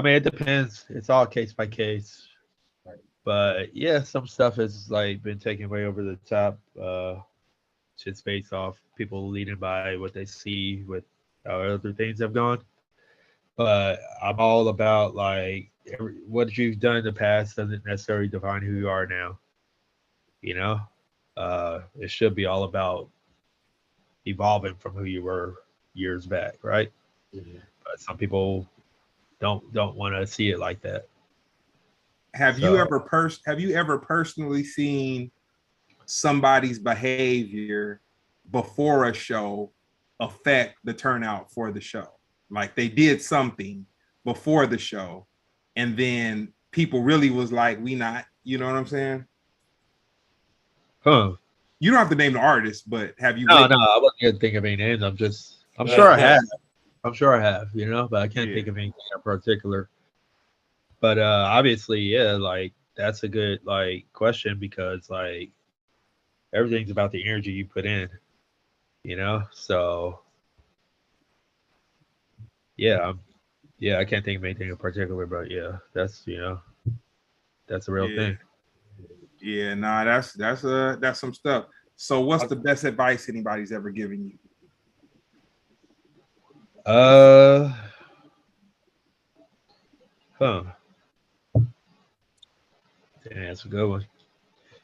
mean, it depends. It's all case by case. Right. But yeah, some stuff has like been taken way over the top. Just based off people leading by what they see with how other things have gone. But I'm all about like what you've done in the past doesn't necessarily define who you are now. You know, it should be all about evolving from who you were years back, right? Mm-hmm. But some people don't want to see it like that. Have you ever personally seen somebody's behavior before a show affect the turnout for the show? Like they did something before the show, and then people really was like, "We not," you know what I'm saying? Huh? You don't have to name the artist, but have you? No, I wasn't gonna think of any names. I'm sure I have. I'm sure I have, you know, but I can't think of anything in particular. But obviously, yeah, like that's a good like question because like everything's about the energy you put in, you know. So yeah, I can't think of anything in particular, but yeah, that's that's a real thing. Yeah, nah, that's some stuff. So, what's the best advice anybody's ever given you? Huh. Yeah, that's a good one.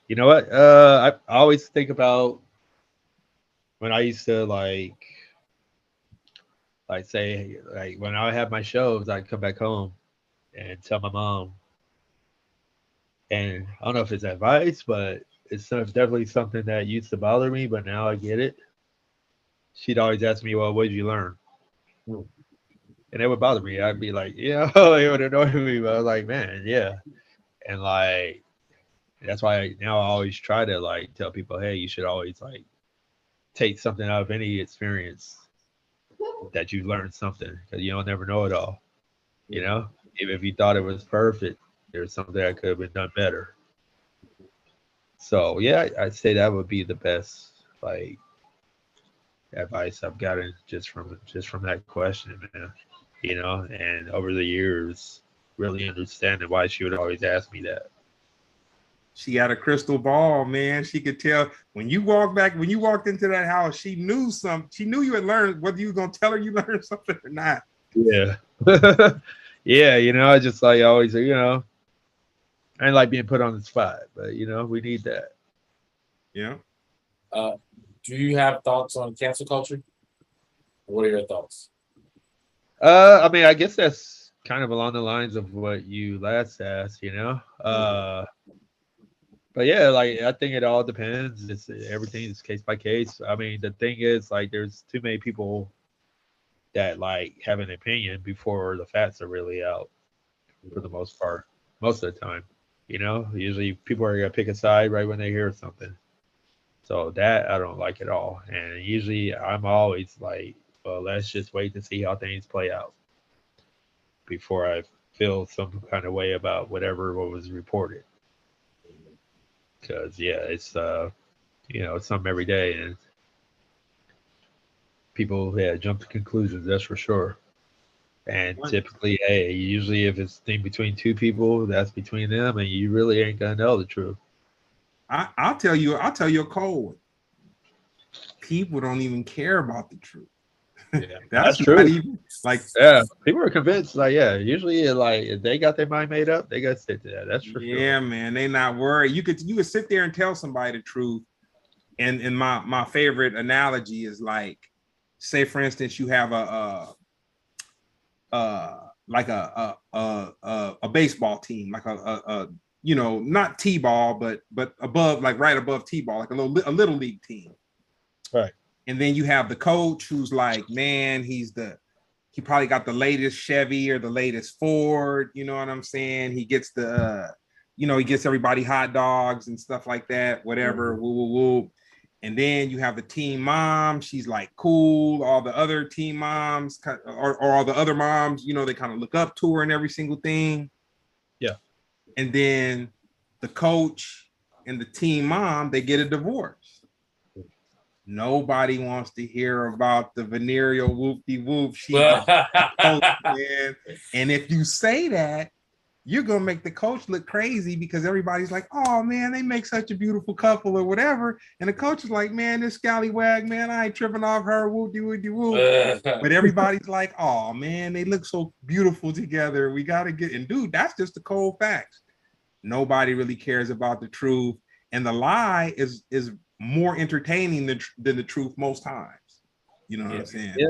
You know what? I always think about when I used to like say like when I have my shows, I'd come back home and tell my mom. And I don't know if it's advice, but it's definitely something that used to bother me, but now I get it. She'd always ask me, "Well, what did you learn?" And it would bother me. I'd be like, "Yeah," it would annoy me. But I was like, "Man, yeah." And like that's why now I always try to like tell people, "Hey, you should always like take something out of any experience that you've learned something because you don't never know it all. You know, even if you thought it was perfect, there's something that could have been done better." So yeah, I'd say that would be the best like advice I've gotten just from that question, man. You know, and over the years, really understanding why she would always ask me that. She had a crystal ball, man. She could tell when you walked into that house, she knew something. She knew you had learned, whether you were gonna tell her you learned something or not. Yeah. Yeah, you know, I just like always, you know, I ain't like being put on the spot, but you know, we need that. Yeah. Do you have thoughts on cancel culture? What are your thoughts? I mean, I guess that's kind of along the lines of what you last asked, you know. But yeah, like I think it all depends. Everything is case by case. I mean, the thing is, like, there's too many people that like have an opinion before the facts are really out. For the most part, most of the time, you know, usually people are gonna pick a side right when they hear something. So that I don't like at all. And usually I'm always like, well, let's just wait to see how things play out before I feel some kind of way about whatever what was reported. Because yeah, it's you know, it's something every day, and people jump to conclusions. That's for sure. And typically, hey, usually if it's a thing between two people, that's between them, and you really ain't gonna know the truth. I'll tell you a cold one. People don't even care about the truth. Yeah, that's true. Even, like, yeah, people are convinced. Like, yeah, usually, like, if they got their mind made up, they got to stick to that. That's for sure. Yeah, man, they not worried. You could sit there and tell somebody the truth. And my favorite analogy is like, say for instance, you have like a baseball team, like a you know, not T-ball, but above, like right above T-ball, like a little league team. Right. And then you have the coach who's like, man, he probably got the latest Chevy or the latest Ford, you know what I'm saying? He gets the you know, he gets everybody hot dogs and stuff like that, whatever, woo woo woo. And then you have the team mom. She's like cool. All the other team moms, or all the other moms, you know, they kind of look up to her in every single thing. Yeah. And then the coach and the team mom, they get a divorce. Nobody wants to hear about the venereal whoop-de-whoop. Man. And if you say that, you're gonna make the coach look crazy because everybody's like, oh man, they make such a beautiful couple or whatever. And the coach is like, man, this scallywag, man, I ain't tripping off her, whoop-de-whoop-de-whoop. But everybody's like, oh man, they look so beautiful together. We gotta get, and dude, that's just the cold facts. Nobody really cares about the truth. And the lie is more entertaining than the truth most times. You know what I'm saying? Yeah.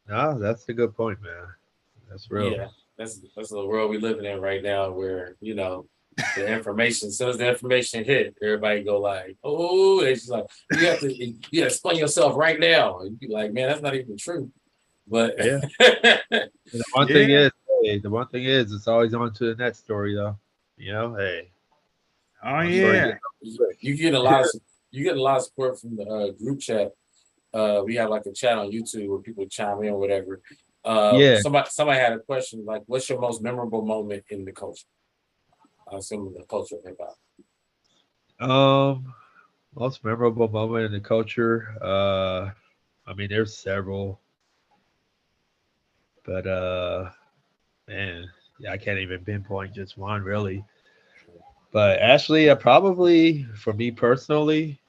No, that's a good point, man. That's real. Yeah. That's the world we living in right now, where, you know, the information, as soon as the information hit, everybody go like, oh, they just like, you have to explain yourself right now. And you be like, man, that's not even true. But yeah. The one thing is, the one thing is, it's always on to the next story, though. You know, hey. Oh yeah. You get a lot of support from the group chat. We have like a chat on YouTube where people chime in or whatever. Somebody had a question like, what's your most memorable moment in the culture? I assume the culture of hip hop. Most memorable moment in the culture. I mean, there's several, but man, yeah, I can't even pinpoint just one really. But actually, probably for me personally,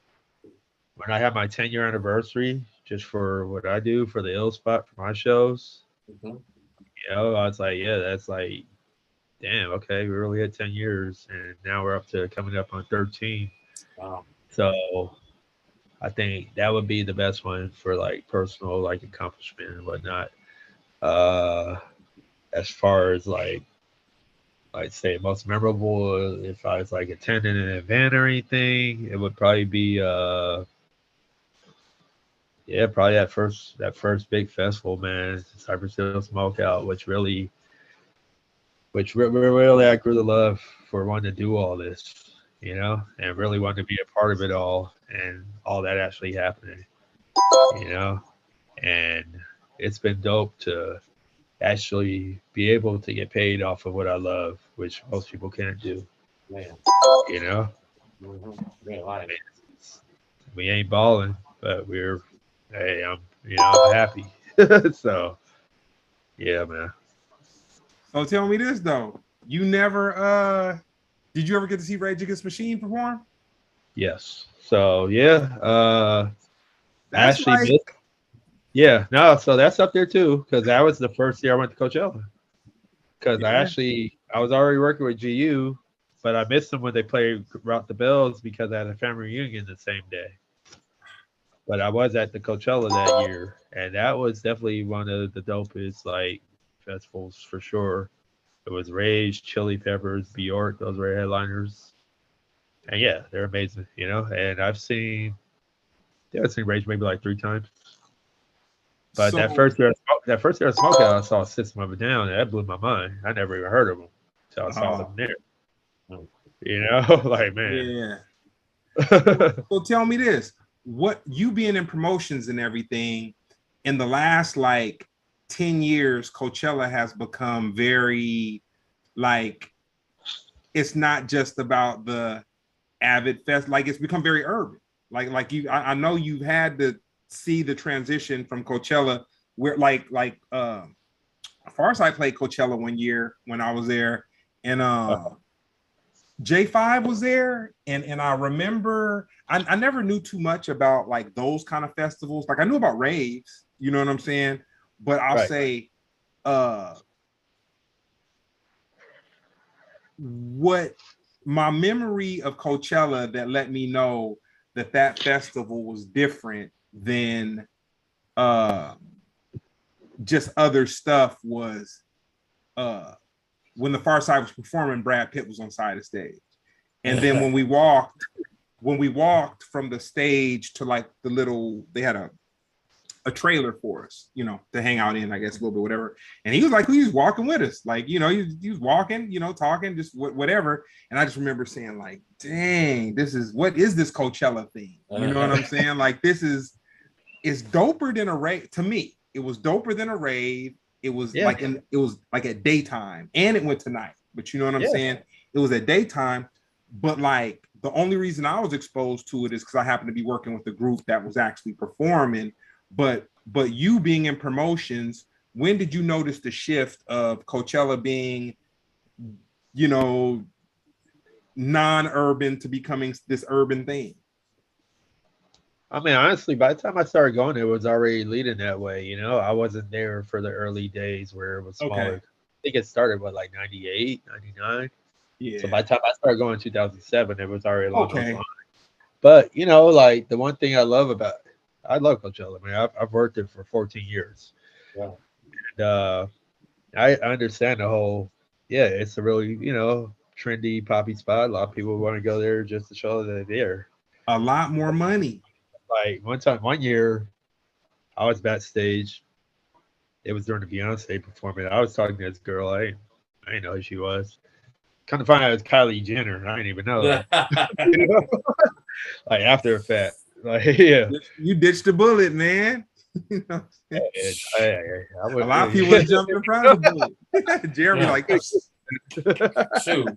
when I have my 10-year anniversary, just for what I do for the Ill Spot for my shows, you know, I was like, yeah, that's like, damn, okay, we really had 10 years, and now we're up to coming up on 13. Wow. So I think that would be the best one for like personal like accomplishment and whatnot. As far as like say most memorable, if I was like attending an event or anything, it would probably be probably that first big festival, man, Cypress Hill Smokeout, which really I grew the love for wanting to do all this, you know, and really wanted to be a part of it all and all that actually happening, you know, and it's been dope to actually be able to get paid off of what I love, which most people can't do. Man. You know? Mm-hmm. We ain't balling, but I'm happy. So, yeah, man. So tell me this though. You never did you ever get to see Rage Against the Machine perform? Yes. So yeah, that's actually like... Yeah, no, so that's up there too, because that was the first year I went to Coachella. Because I was already working with GU, but I missed them when they played Route the Bells because I had a family reunion the same day. But I was at the Coachella that year, and that was definitely one of the dopest like festivals for sure. It was Rage, Chili Peppers, Bjork, those were headliners. And yeah, they're amazing, you know. And I've seen Rage maybe like 3 times. But so, that first year of Smokeout, I saw System of a Down, and that blew my mind. I never even heard of them until I saw them there. You know, like, man. Yeah. So tell me this: what you being in promotions and everything in the last like 10 years, Coachella has become very like, it's not just about the Avid Fest, like it's become very urban. Like you, I know you've had to see the transition from Coachella, where Pharcyde played Coachella one year when I was there, and J5 was there, and I remember I never knew too much about like those kind of festivals. Like I knew about raves, you know what I'm saying? But I'll say what my memory of Coachella that let me know that festival was different than just other stuff was when the Pharcyde was performing, Brad Pitt was on side of stage. And then when we walked from the stage to like the little, they had a trailer for us, you know, to hang out in, I guess, a little bit, whatever. And he was like, he was walking with us. Like, you know, he was walking, you know, talking, just whatever. And I just remember saying like, dang, what is this Coachella thing? You know what I'm saying? Like, it's doper than a rave. To me, it was doper than a rave. It was like at daytime, and it went to night. But you know what I'm saying? It was at daytime. But like the only reason I was exposed to it is because I happened to be working with a group that was actually performing. But you being in promotions, when did you notice the shift of Coachella being, you know, non-urban to becoming this urban thing? I mean, honestly, by the time I started going, it was already leading that way. You know, I wasn't there for the early days where it was smaller. Okay. I think it started like 98, 99. Yeah. So by the time I started going in 2007, it was already along those okay. lines. But, you know, like the one thing I love Coachella. I mean, I've worked it for 14 years. Wow. And I understand the whole, it's a really, you know, trendy poppy spot. A lot of people want to go there just to show that they're there. A lot more money. Like one year, I was backstage. It was during the Beyonce performance. I was talking to this girl. I didn't know who she was. Kind of find out it was Kylie Jenner. I didn't even know that. You know? Like after the fact. Like, yeah. You ditched the bullet, man. You know a lot of people jumped in front of the bullet. Jeremy, like, shoot.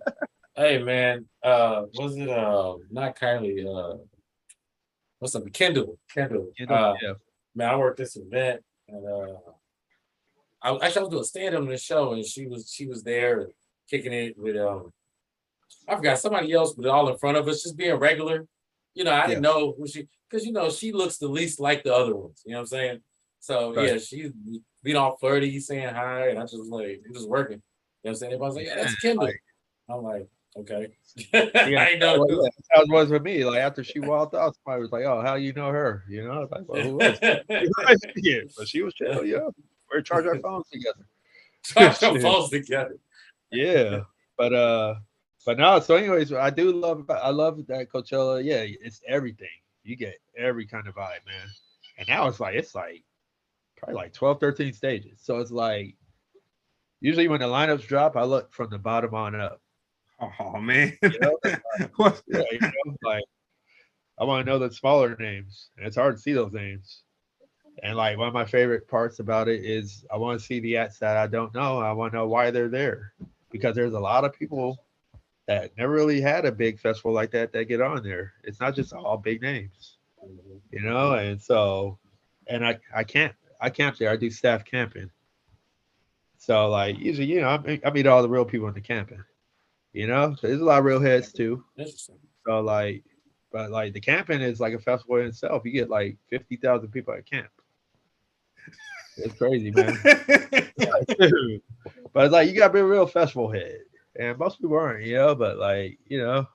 Hey, man. Was it not Kylie? What's up? Kendall. Man, I worked this event, and I was doing stand-up in the show, and she was there kicking it with I forgot somebody else, but all in front of us, just being regular. You know, I didn't know who because you know she looks the least like the other ones. You know what I'm saying? So right. She's being all flirty, saying hi, and I just like I'm just working. You know what I'm saying? Everybody's like, "Yeah, that's Kimble." I'm like, okay. I know. Well, how it was with me. Like after she walked out, somebody was like, "Oh, how you know her?" You know, I was like, "Well, who was?" Yeah, but she was chill. Yeah, we're charging our phones together. Charge our phones together. Yeah, but no. So, anyways, I love that Coachella. Yeah, it's everything. You get every kind of vibe, man. And now it's like probably like 12, 13 stages. So it's like usually when the lineups drop, I look from the bottom on up. Oh man, you know, like I want to know the smaller names, and it's hard to see those names. And like one of my favorite parts about it is I want to see the acts that I don't know. I want to know why they're there, because there's a lot of people that never really had a big festival like that get on there. It's not just all big names, you know. And so, and I camp there. I do staff camping. So like usually, you know, I meet all the real people in the camping. You know, so there's a lot of real heads too. So like, but like the camping is like a festival in itself. You get like 50,000 people at camp. It's crazy, man. But it's like you gotta be a real festival head, and most people aren't, you know. But like, you know,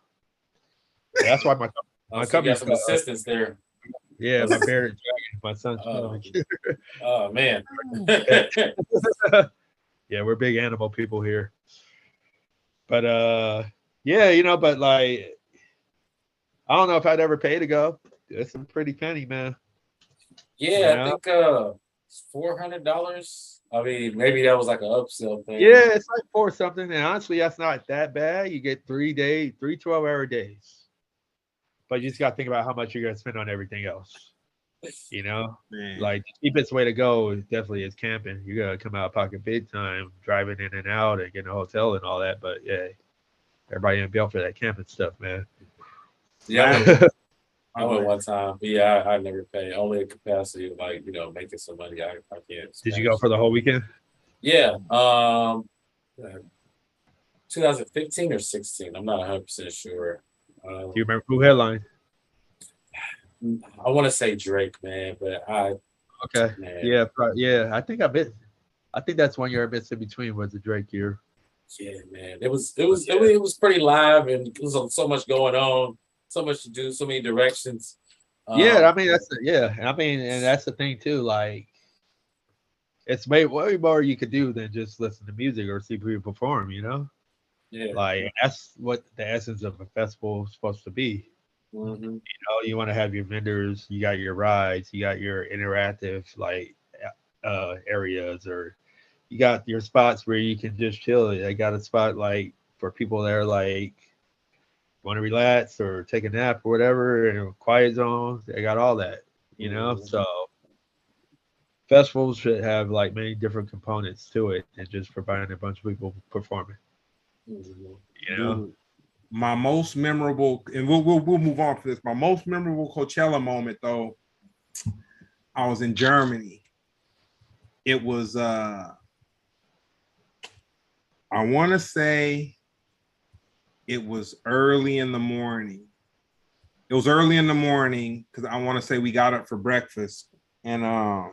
that's why my company got some assistants there. Yeah, my bearded dragon, my son's. Oh man. Yeah, we're big animal people here. But yeah, you know, but like, I don't know if I'd ever pay to go. It's a pretty penny, man. Yeah, you know? I think $400. I mean, maybe that was like an upsell thing. Yeah, it's like $4 something. And honestly, that's not that bad. You get 3 12-hour days. But you just got to think about how much you're going to spend on everything else. You know? Man. Like, the cheapest way to go definitely is camping. You got to come out of pocket big time, driving in and out and getting a hotel and all that. But yeah, everybody in Bill for that camping stuff, man. Yeah. I went one time, but yeah, I never pay. Only a capacity of like, you know, making some money. I can't. Did you go for the whole weekend? Yeah. 2015 or 16. I'm not 100% sure. Do you remember who headlined? I want to say Drake, man, but okay. Man. Yeah, yeah. I think that's 1 year I missed in between was the Drake year. Yeah, man. It was pretty live, and it was so much going on. So much to do, so many directions. Yeah, I mean and that's the thing too. Like, it's way more you could do than just listen to music or see people perform, Yeah. Like that's what the essence of a festival is supposed to be. Mm-hmm. You want to have your vendors, you got your rides, you got your interactive like areas, or you got your spots where you can just chill. I got a spot like for people that are like want to relax or take a nap or whatever, and a quiet zone. They got all that. Mm-hmm. So festivals should have like many different components to it than just providing a bunch of people performing. Mm-hmm. You know, Dude, my most memorable, and we'll move on for this. My most memorable Coachella moment, though, I was in Germany. It was I want to say it was early in the morning. It was early in the morning because I want to say we got up for breakfast and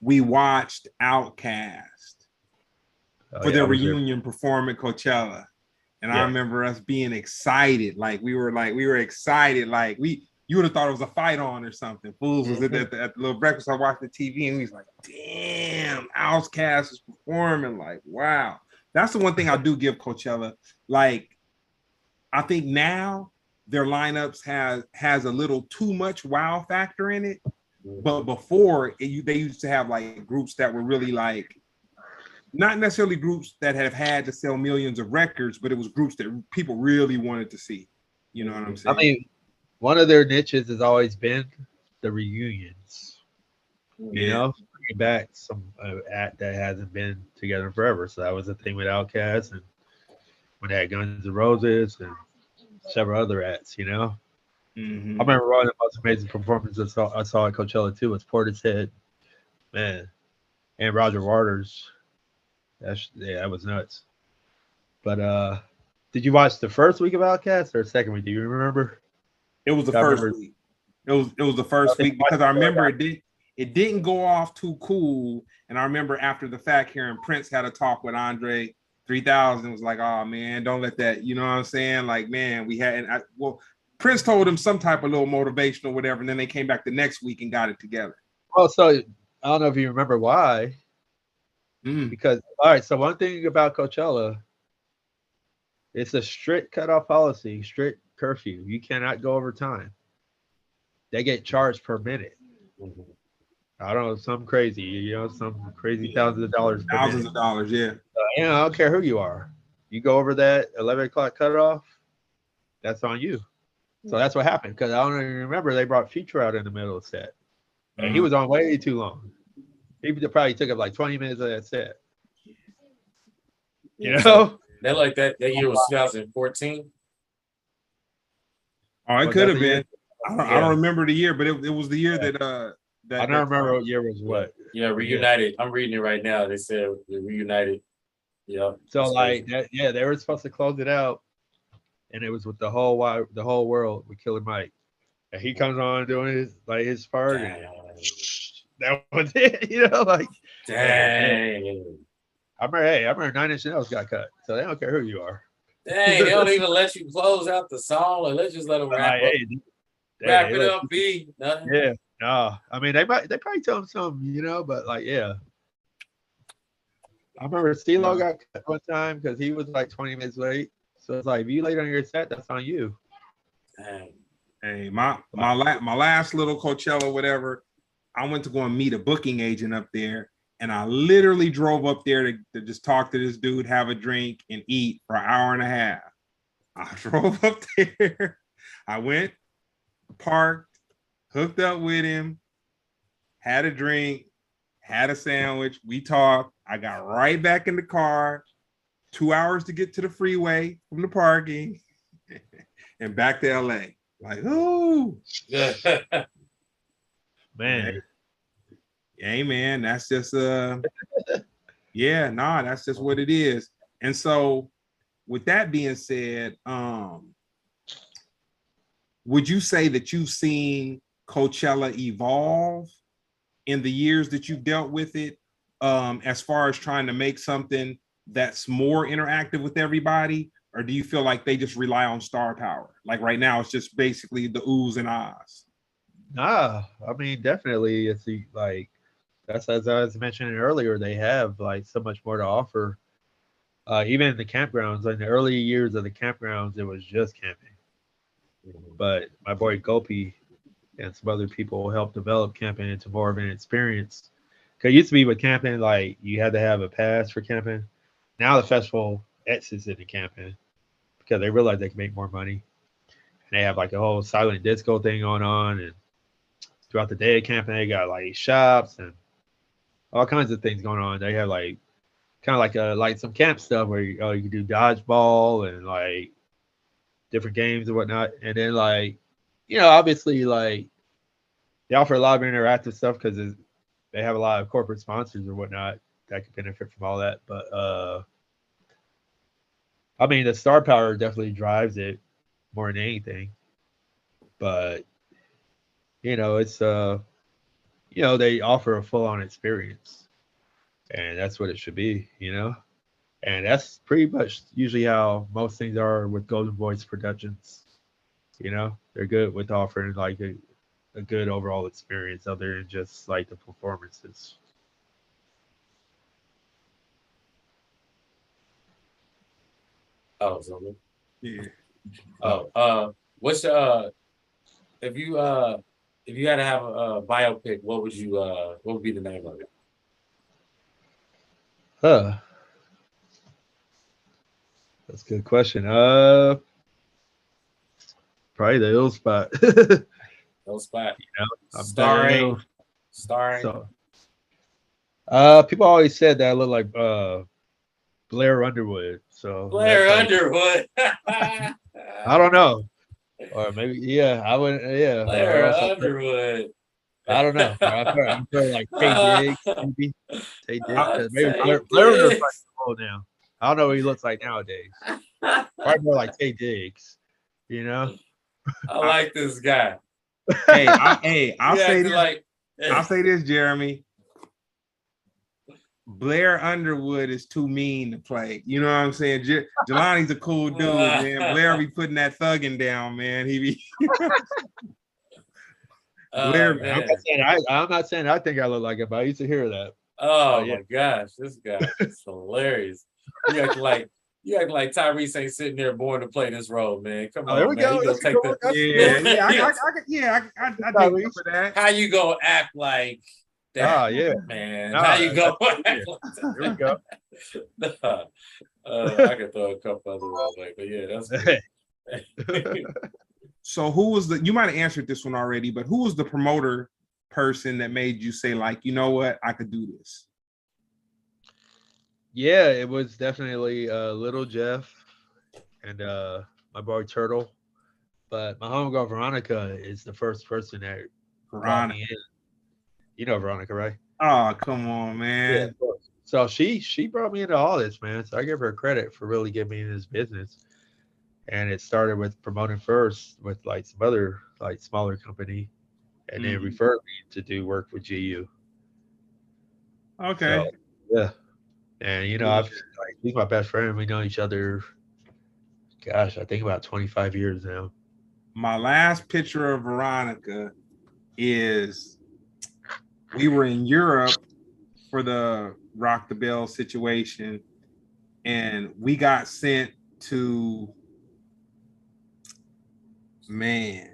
we watched Outkast for their reunion perform at Coachella. And I remember us being excited. We were excited. You would have thought it was a fight on or something. Fools was at the little breakfast. I watched the TV and we was like, damn, Outkast is performing. Like, wow. That's the one thing I do give Coachella. Like, I think now their lineups has a little too much wow factor in it. But before, they used to have like groups that were really like, not necessarily groups that have had to sell millions of records, but it was groups that people really wanted to see. You know what I'm saying? I mean, one of their niches has always been the reunions. Bringing back some act that hasn't been together forever. So that was the thing with Outkast, and when they had Guns N' Roses and several other acts. Mm-hmm. I remember one of the most amazing performances I saw at Coachella too was Portishead, man, and Roger Waters. That was nuts. But did you watch the first week of Outkast or second week? Do you remember? It was the first week. It was the first week because I remember it didn't go off too cool. And I remember after the fact hearing Prince had a talk with Andre 3000. Was like, oh man, don't let that, you know what I'm saying? Like, man, Prince told him some type of little motivation or whatever, and then they came back the next week and got it together. Well, so I don't know if you remember why. Because all right, so one thing about Coachella, it's a strict cutoff policy, strict curfew. You cannot go over time. They get charged per minute. I don't know, some crazy, some crazy thousands of dollars. Thousands of dollars, yeah. I don't care who you are. You go over that 11 o'clock cutoff, that's on you. So that's what happened. Because I don't even remember they brought Future out in the middle of the set. And he was on way too long. He probably took up like 20 minutes of that set. That like that year was 2014. Oh, it could have been. I don't remember the year, but it was the year that I don't remember what year was what. Yeah, reunited. I'm reading it right now. They said they reunited. Yeah. So like that, they were supposed to close it out, and it was with the whole world with Killer Mike, and he comes on doing his part. That was it, like. Dang. I remember 9 Inch Nails got cut, so they don't care who you are. Dang, they don't even let you close out the song, or let's just let them wrap up. Wrap it up, B. Nothing. Yeah, no. I mean, they probably tell him something, but like, yeah. I remember CeeLo got cut one time because he was like 20 minutes late. So it's like, if you late on your set, that's on you. Dang. Hey, my last little Coachella, whatever, I went to go and meet a booking agent up there. And I literally drove up there to just talk to this dude, have a drink, and eat for an hour and a half. I drove up there. I went, parked, hooked up with him, had a drink, had a sandwich. We talked. I got right back in the car, 2 hours to get to the freeway from the parking, and back to LA. Like, ooh. Man. Hey man, that's just that's just what it is. And so with that being said, would you say that you've seen Coachella evolve in the years that you've dealt with it, as far as trying to make something that's more interactive with everybody? Or do you feel like they just rely on star power? Like right now, it's just basically the oohs and ahs. Nah, I mean, definitely it's like That's as I was mentioning earlier. They have like so much more to offer. Even in the campgrounds, in the early years of the campgrounds, it was just camping. Mhm. But my boy Gopi and some other people helped develop camping into more of an experience. Cause it used to be with camping, like you had to have a pass for camping. Now the festival exits into camping because they realize they can make more money. And they have like a whole silent disco thing going on, and throughout the day of camping, they got like shops and all kinds of things going on. They have like kind of like some camp stuff where you can do dodgeball and like different games and whatnot. And then like obviously like they offer a lot of interactive stuff because they have a lot of corporate sponsors or whatnot that could benefit from all that. But I mean, the star power definitely drives it more than anything. But it's they offer a full on experience, and that's what it should be. And that's pretty much usually how most things are with Golden Voice Productions. They're good with offering like a good overall experience other than just like the performances. Oh, so Yeah. Oh, what's if you had to have a biopic, what would be the name of it? huh. That's a good question. Probably the ill spot. No spot. I'm better Starring, ill. starring. So, people always said that I look like Blair Underwood. So that's Blair like Underwood. I don't know, or maybe yeah, I would yeah, or Blair else Underwood. I don't know. I'm probably like Tay Diggs, maybe Tay Diggs. Maybe Take Blair Underwood's this. like old now. I don't know what he looks like nowadays. Probably more like Tay Diggs. You know? I like this guy. I'll You say acting this. like I'll say this, Jeremy. Blair Underwood is too mean to play. You know what I'm saying? Jelani's a cool dude, man. Blair be putting that thugging down, man. He be Blair. man. I'm not saying I think I look like him, but I used to hear that. Oh Yeah. my gosh, this guy is hilarious. You act like Tyrese ain't sitting there born to play this role, man. Come Oh, there on, we man. go. You gonna That's take cool. I think for that. How you gonna act like that? Ah, yeah. Man. Nah, How you gonna act yeah. like There we go. that? I could throw a couple other ones like, but yeah, that's good. So who was you might have answered this one already, but who was the promoter person that made you say, like, you know what, I could do this? Yeah, it was definitely Little Jeff and my boy Turtle. But my homegirl Veronica is the first person that brought Veronica. me in. You know Veronica, right? Oh, come on, Yeah, man. of course. So she brought me into all this, man. So I give her credit for really getting me in this business. And it started with promoting first with like some other like smaller company, and then Mhm. referred me to do work with GU. Okay. So yeah, and I've like he's my best friend. We know each other. Gosh, I think about 25 years now. My last picture of Veronica is we were in Europe for the Rock the Bell situation, and we got sent to, man.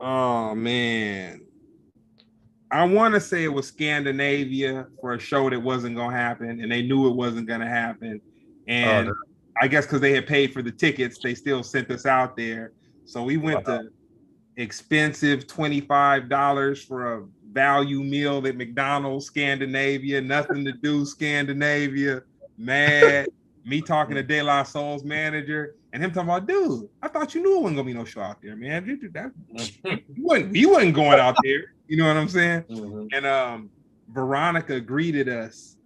Oh man. I want to say it was Scandinavia for a show that wasn't going to happen, and they knew it wasn't going to happen. Oh And no. I guess because they had paid for the tickets, they still sent us out there. So we went Wow. to expensive $25 for a value meal at McDonald's, Scandinavia, nothing to do, Scandinavia, mad. Me talking to De La Soul's manager and him talking about, dude, I thought you knew it wasn't gonna be no show out there, man. You wasn't going out there. You know what I'm saying? Mhm. And Veronica greeted us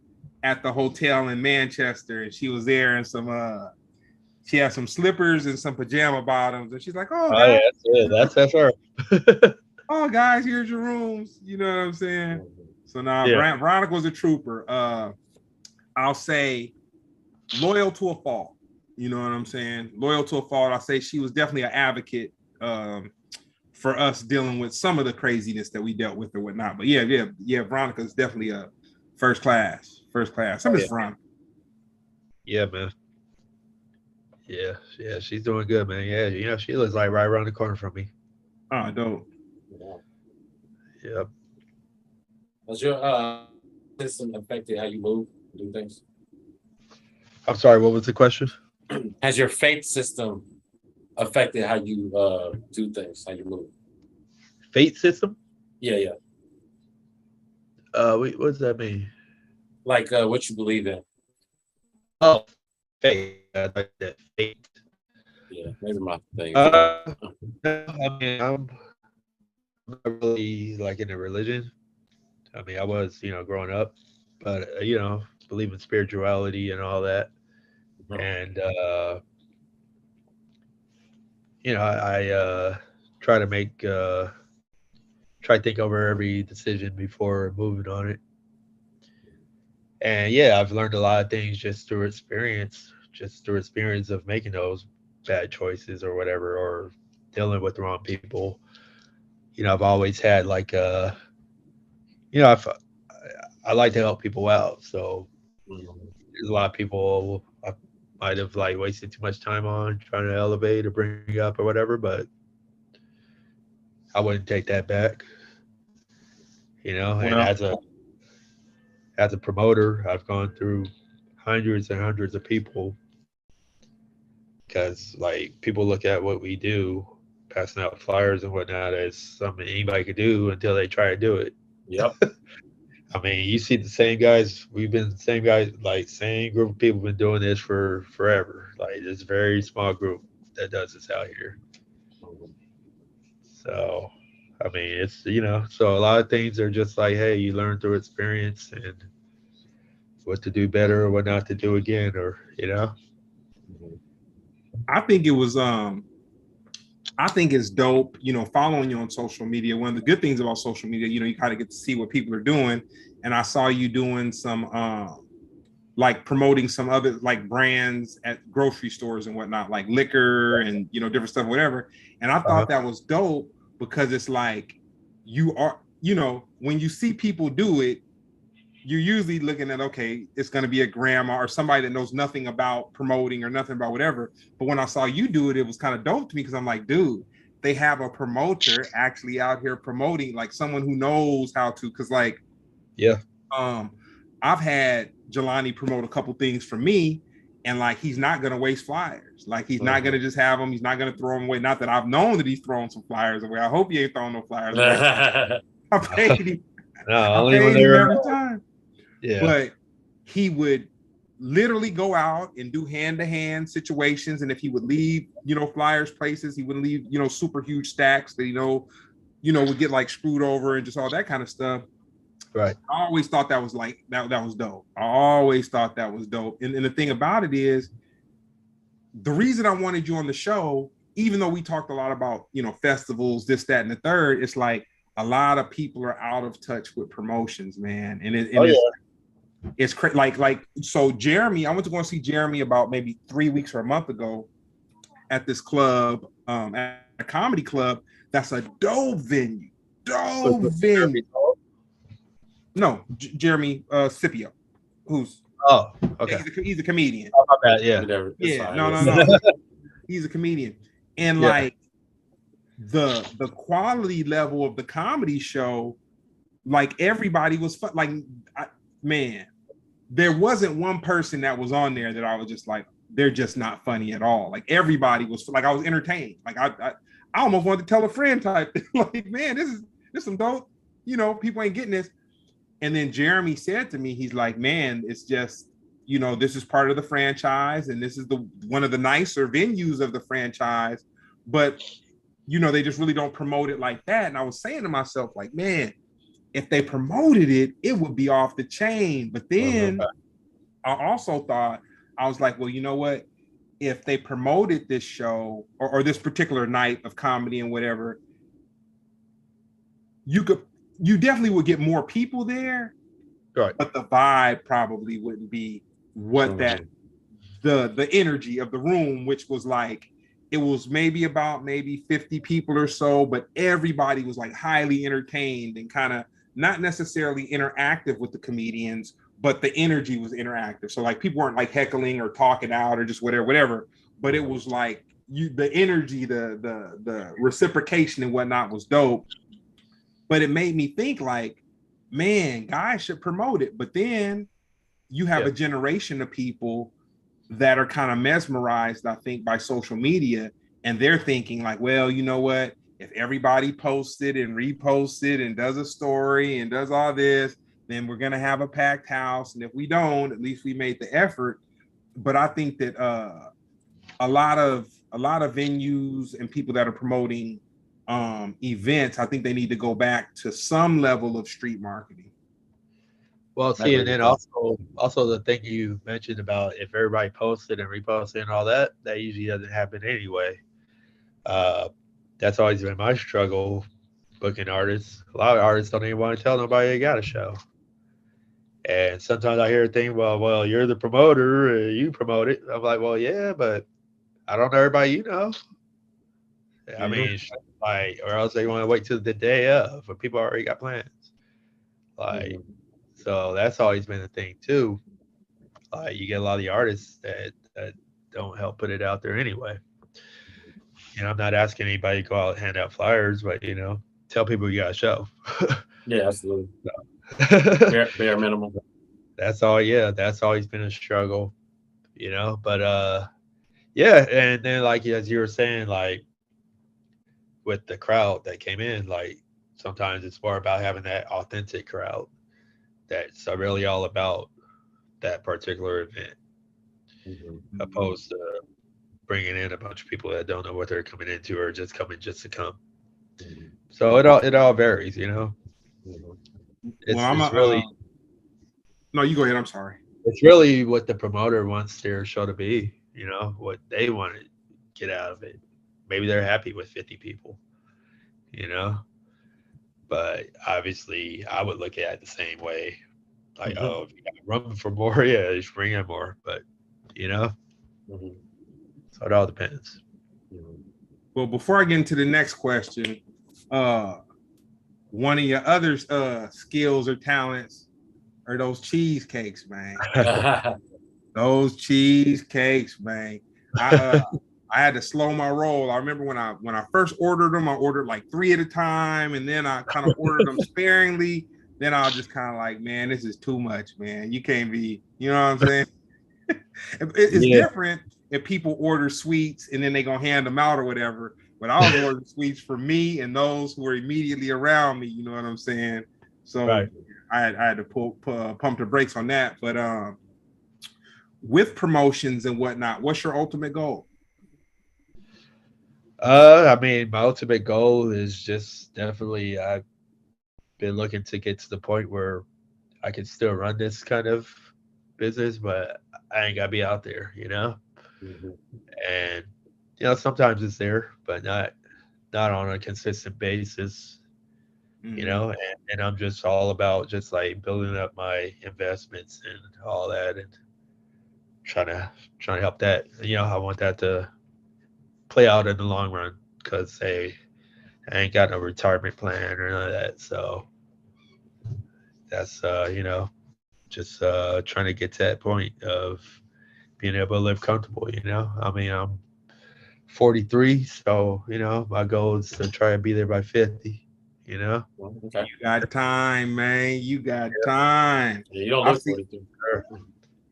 at the hotel in Manchester, and she was there in some she had some slippers and some pajama bottoms, and she's like, "Oh, Oh guys, yeah, that's it. That's her. oh guys, here's your rooms." You know what I'm saying? So now Yeah. Veronica was a trooper. I'll say loyal to a fault. You know what I'm saying? Loyal to a fault. I'll say she was definitely an advocate for us dealing with some of the craziness that we dealt with or whatnot. But yeah, Veronica is definitely a first class. Some is Veronica. Yeah, man. Yeah, she's doing good, man. Yeah, she lives like right around the corner from me. Oh, dope. Yeah. Has your system affected how you move, do things? I'm sorry, what was the question? Has your faith system affected how you do things, how you move? Faith system? Yeah. What does that mean? Like what you believe in. Oh, faith. I like that faith. Yeah, maybe my thing. No, I mean, I'm not really like in a religion. I mean, I was, growing up, but believe in spirituality and all that. And I try to try to think over every decision before moving on it. And yeah, I've learned a lot of things just through experience of making those bad choices or whatever, or dealing with the wrong people. I've always had like I like to help people out. So there's a lot of people I might have like wasted too much time on trying to elevate or bring up or whatever, but I wouldn't take that back. And as a promoter, I've gone through hundreds and hundreds of people because like people look at what we do, passing out flyers and whatnot, as something anybody could do until they try to do it. Yep. I mean, you see the same guys. We've been the same guys, like same group of people been doing this for forever. Like it's a very small group that does this out here. So, I mean, it's so a lot of things are just like, hey, you learn through experience and what to do better or what not to do again, or I think it's dope, following you on social media. One of the good things about social media, you kind of get to see what people are doing. And I saw you doing some like promoting some other like brands at grocery stores and whatnot, like liquor and different stuff, whatever. And I thought that was dope because it's like you are, when you see people do it, you're usually looking at, okay, it's going to be a grandma or somebody that knows nothing about promoting or nothing about whatever. But when I saw you do it, it was kind of dope to me because I'm like, dude, they have a promoter actually out here promoting, like someone who knows how to. Because like, I've had Jelani promote a couple things for me, and like he's not going to waste flyers. Like he's not going to just have them. He's not going to throw them away. Not that I've known that he's throwing some flyers away. I hope he ain't throwing no flyers away. I paid him. No, I paid him every time. Yeah. But he would literally go out and do hand-to-hand situations. And if he would leave, flyers places, he would leave, super huge stacks that, would get like screwed over and just all that kind of stuff. Right. I always thought that was like, that was dope. I always thought that was dope. And the thing about it is, the reason I wanted you on the show, even though we talked a lot about, festivals, this, that, and the third, it's like a lot of people are out of touch with promotions, man. And it's crazy. Like so Jeremy, I went to go and see Jeremy about maybe 3 weeks or a month ago at this club, at a comedy club. That's a dope venue. No, Jeremy Scipio, who's okay. He's a comedian. Oh, my bad. Yeah. No. He's a comedian. And like the quality level of the comedy show, like everybody was fun. Like man, there wasn't one person that was on there that I was just like, they're just not funny at all. Like everybody was like, I was entertained. Like I almost wanted to tell a friend type thing. Like, man, this is some dope. People ain't getting this. And then Jeremy said to me, he's like, man, it's just, this is part of the franchise, and this is one of the nicer venues of the franchise, but they just really don't promote it like that. And I was saying to myself, like, man, if they promoted it, it would be off the chain. But then I also thought, I was like, well, you know what? If they promoted this show or this particular night of comedy and whatever, you definitely would get more people there, right? But the vibe probably wouldn't be what that the energy of the room, which was like it was maybe about 50 people or so, but everybody was like highly entertained and kind of not necessarily interactive with the comedians, but the energy was interactive. So like people weren't like heckling or talking out or just whatever, but it was like the energy, the reciprocation and whatnot was dope. But it made me think like, man, guys should promote it. But then you have a generation of people that are kind of mesmerized, I think, by social media, and they're thinking like, well, you know what? If everybody posted and reposted and does a story and does all this, then we're gonna have a packed house. And if we don't, at least we made the effort. But I think that a lot of venues and people that are promoting events, I think they need to go back to some level of street marketing. Well, see, and then also the thing you mentioned about if everybody posted and reposted and all that, that usually doesn't happen anyway. That's always been my struggle booking artists. A lot of artists don't even want to tell nobody they got a show. And sometimes I hear a thing, well, you're the promoter, you promote it. I'm like, well, yeah, but I don't know everybody you know. I mean, like, or else they want to wait till the day of, but people already got plans. Like, so that's always been a thing too. You get a lot of the artists that don't help put it out there anyway. You know, I'm not asking anybody to go out and hand out flyers, but you know, tell people you got a show. Yeah, absolutely. Bare minimum. That's all. Yeah, that's always been a struggle. You know, but yeah, and then like as you were saying, like with the crowd that came in, like sometimes it's more about having that authentic crowd that's really all about that particular event, opposed to bringing in a bunch of people that don't know what they're coming into or just coming just to come. So it all varies, you know. It's really no, you go ahead. I'm sorry. It's really what the promoter wants their show to be, you know, what they want to get out of it. Maybe they're happy with 50 people, you know, but obviously I would look at it the same way. Like, oh, if you got room for more, yeah, just bring in more. But, you know, so it all depends. Well, before I get into the next question, one of your other skills or talents are those cheesecakes, man. Those cheesecakes, man. I had to slow my roll. I remember when I first ordered them, I ordered like 3 at a time, and then I kind of ordered them sparingly. Then I was just kind of like, man, this is too much, man. You can't be, you know what I'm saying? It's different if people order sweets and then they gonna hand them out or whatever. But I was ordering sweets for me and those who were immediately around me. You know what I'm saying? So I had to pump the brakes on that. But with promotions and whatnot, what's your ultimate goal? I mean, my ultimate goal is just definitely I've been looking to get to the point where I can still run this kind of business, but I ain't gotta be out there, you know. And you know, sometimes it's there, but not on a consistent basis, you know. And I'm just all about just like building up my investments and all that, and trying to help that. You know, I want that to play out in the long run because hey, I ain't got no retirement plan or none of that. So that's you know, just trying to get to that point of being able to live comfortable, you know. I mean, I'm 43, so you know, my goal is to try and be there by 50, you know. Okay. You got time, man. You got time. Yeah, you don't look 43.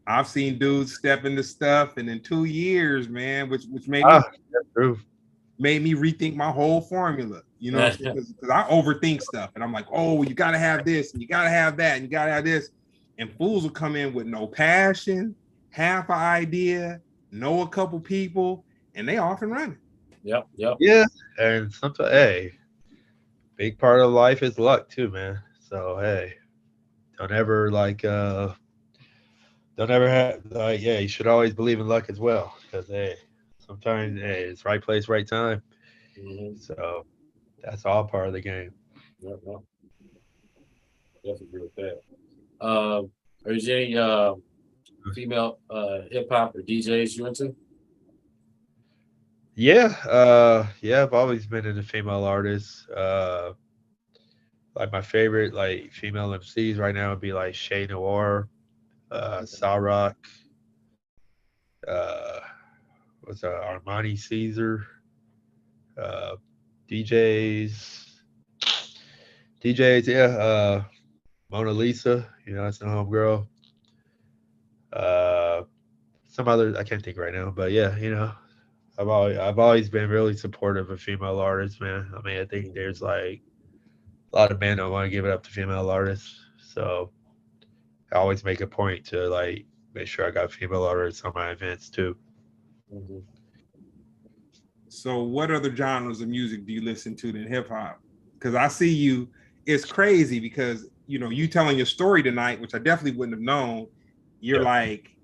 I've seen dudes step into stuff, and in 2 years, man, which made me rethink my whole formula. You know, because I overthink stuff, and I'm like, oh, you gotta have this, and you gotta have that, and you gotta have this, and fools will come in with no passion, half an idea, know a couple people, and they off and running. Yep. Yeah, and sometimes, hey, big part of life is luck too, man. So hey, don't ever have like, yeah, you should always believe in luck as well, because hey, sometimes hey, it's right place, right time. So that's all part of the game. Yep. Definitely agree with that. Are there any female hip hop or DJs you into? Yeah, I've always been into female artists. Like my favorite like female MCs right now would be like Shay Noir, Rock, uh, what's Armani Caesar, uh, DJs, DJs, yeah, Mona Lisa, that's the homegirl. Uh, some other I can't think right now, but yeah, I've always been really supportive of female artists, man. I mean, I think there's like a lot of men don't want to give it up to female artists, so I always make a point to like make sure I got female artists on my events too. Mhm. So, what other genres of music do you listen to than hip hop? Because I see you. It's crazy because you telling your story tonight, which I definitely wouldn't have known. You're Yeah. like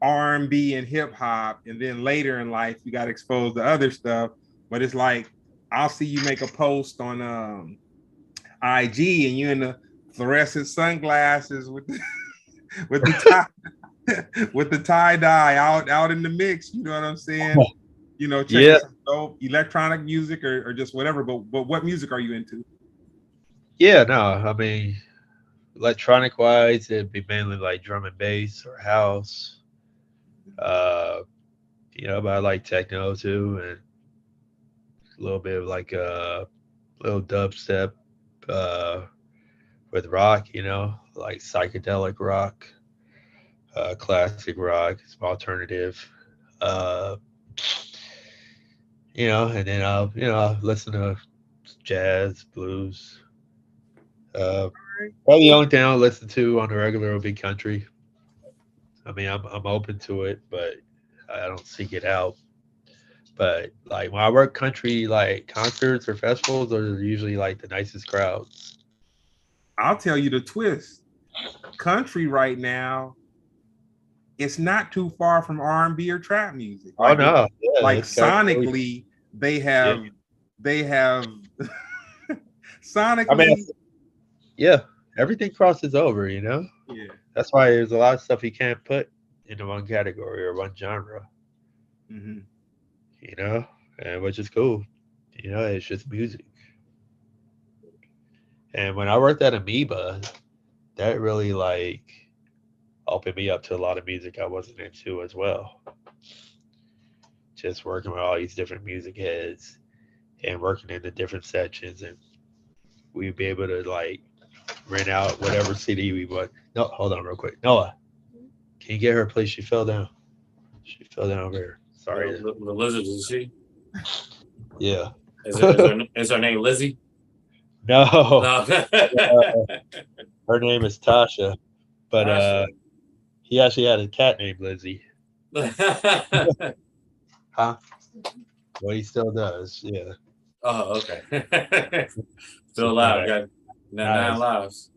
R&B and hip hop, and then later in life you got exposed to other stuff. But it's like I'll see you make a post on IG, and you in the fluorescent sunglasses with the, with the tie with the tie dye out in the mix. You know what I'm saying? Checking Yeah, some dope electronic music or just whatever. But what music are you into? yeah, no, I mean, electronic wise, it'd be mainly like drum and bass or house. Uh, but I like techno too, and a little bit of like little dubstep uh, with rock, like psychedelic rock, classic rock, some alternative. Uh, and then I'll listen to jazz, blues. Uh, Probably the only thing I'll listen to on the regular will be country. I mean, I'm open to it, but I don't seek it out. But like when I work country, like concerts or festivals, those are usually like the nicest crowds. I'll tell you the twist. Country right now, it's not too far from R&B or trap music. Oh no, yeah, Like it's got great. sonically, they Yeah, have they have I mean, sonically, yeah, everything crosses over. yeah. That's why there's a lot of stuff you can't put into one category or one genre. Mhm. You know, and which is cool. It's just music. And when I worked at Amoeba, that really like opened me up to a lot of music I wasn't into as well. Just working with all these different music heads and working in the different sections, and we'd be able to like rent out whatever CD we want. No, hold on real quick. Noah, can you get her, please? She fell down. She fell down over here. Sorry. The lizard, is she? Yeah. Is her name Lizzie? No. No. Her name is Tasha, but Tasha. he actually had a cat named Lizzie. Huh? Well, he still does. Yeah. Oh, okay. Still Just not alive. a Got not nine as lives.